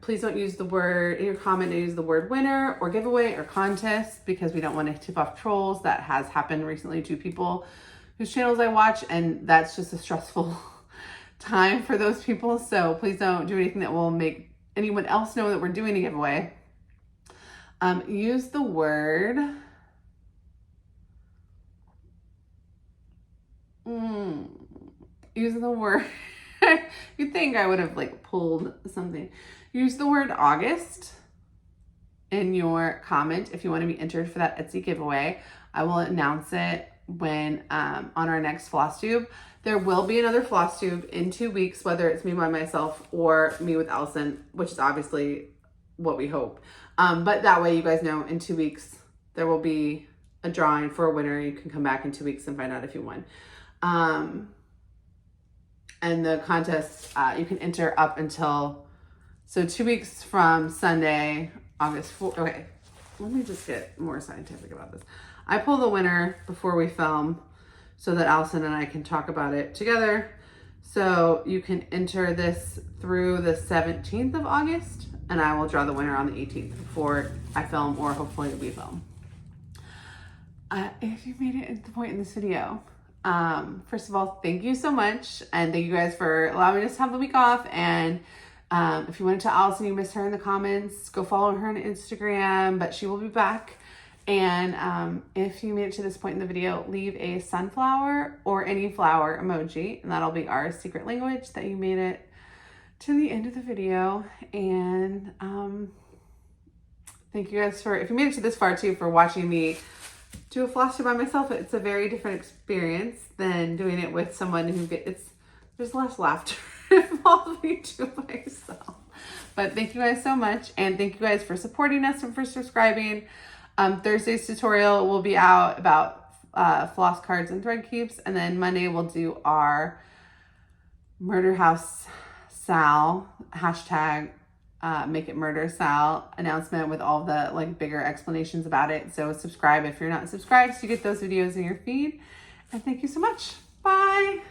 please don't use the word in your comment, use the word winner or giveaway or contest, because we don't want to tip off trolls. That has happened recently to people whose channels I watch, and that's just a stressful time for those people. So please don't do anything that will make anyone else know that we're doing a giveaway. Use the word you'd think I would have like pulled something. Use the word August in your comment if you want to be entered for that Etsy giveaway. I will announce it when on our next Flosstube. There will be another Flosstube in 2 weeks, whether it's me by myself or me with Allison, which is obviously what we hope. But that way you guys know in 2 weeks there will be a drawing for a winner. You can come back in 2 weeks and find out if you won. And the contest, you can enter up until, so 2 weeks from Sunday, August 4th. Okay, let me just get more scientific about this. I pull the winner before we film so that Allison and I can talk about it together. So you can enter this through the 17th of August, and I will draw the winner on the 18th before I film, or hopefully we film. If you made it at the point in this video, first of all, thank you so much. And thank you guys for allowing us to have the week off. And if you went to Allison, you missed her in the comments, go follow her on Instagram, but she will be back. And if you made it to this point in the video, leave a sunflower or any flower emoji, and that'll be our secret language that you made it to the end of the video. And thank you guys for, if you made it to this far too, for watching me do a Flosstube by myself. It's a very different experience than doing it with someone who there's less laughter involved me to myself. But thank you guys so much, and thank you guys for supporting us and for subscribing. Thursday's tutorial will be out about floss cards and thread keeps, and then Monday we'll do our Murder House Sal hashtag Make It Murder Sal announcement with all the like bigger explanations about it. So subscribe if you're not subscribed so you get those videos in your feed. And thank you so much. Bye.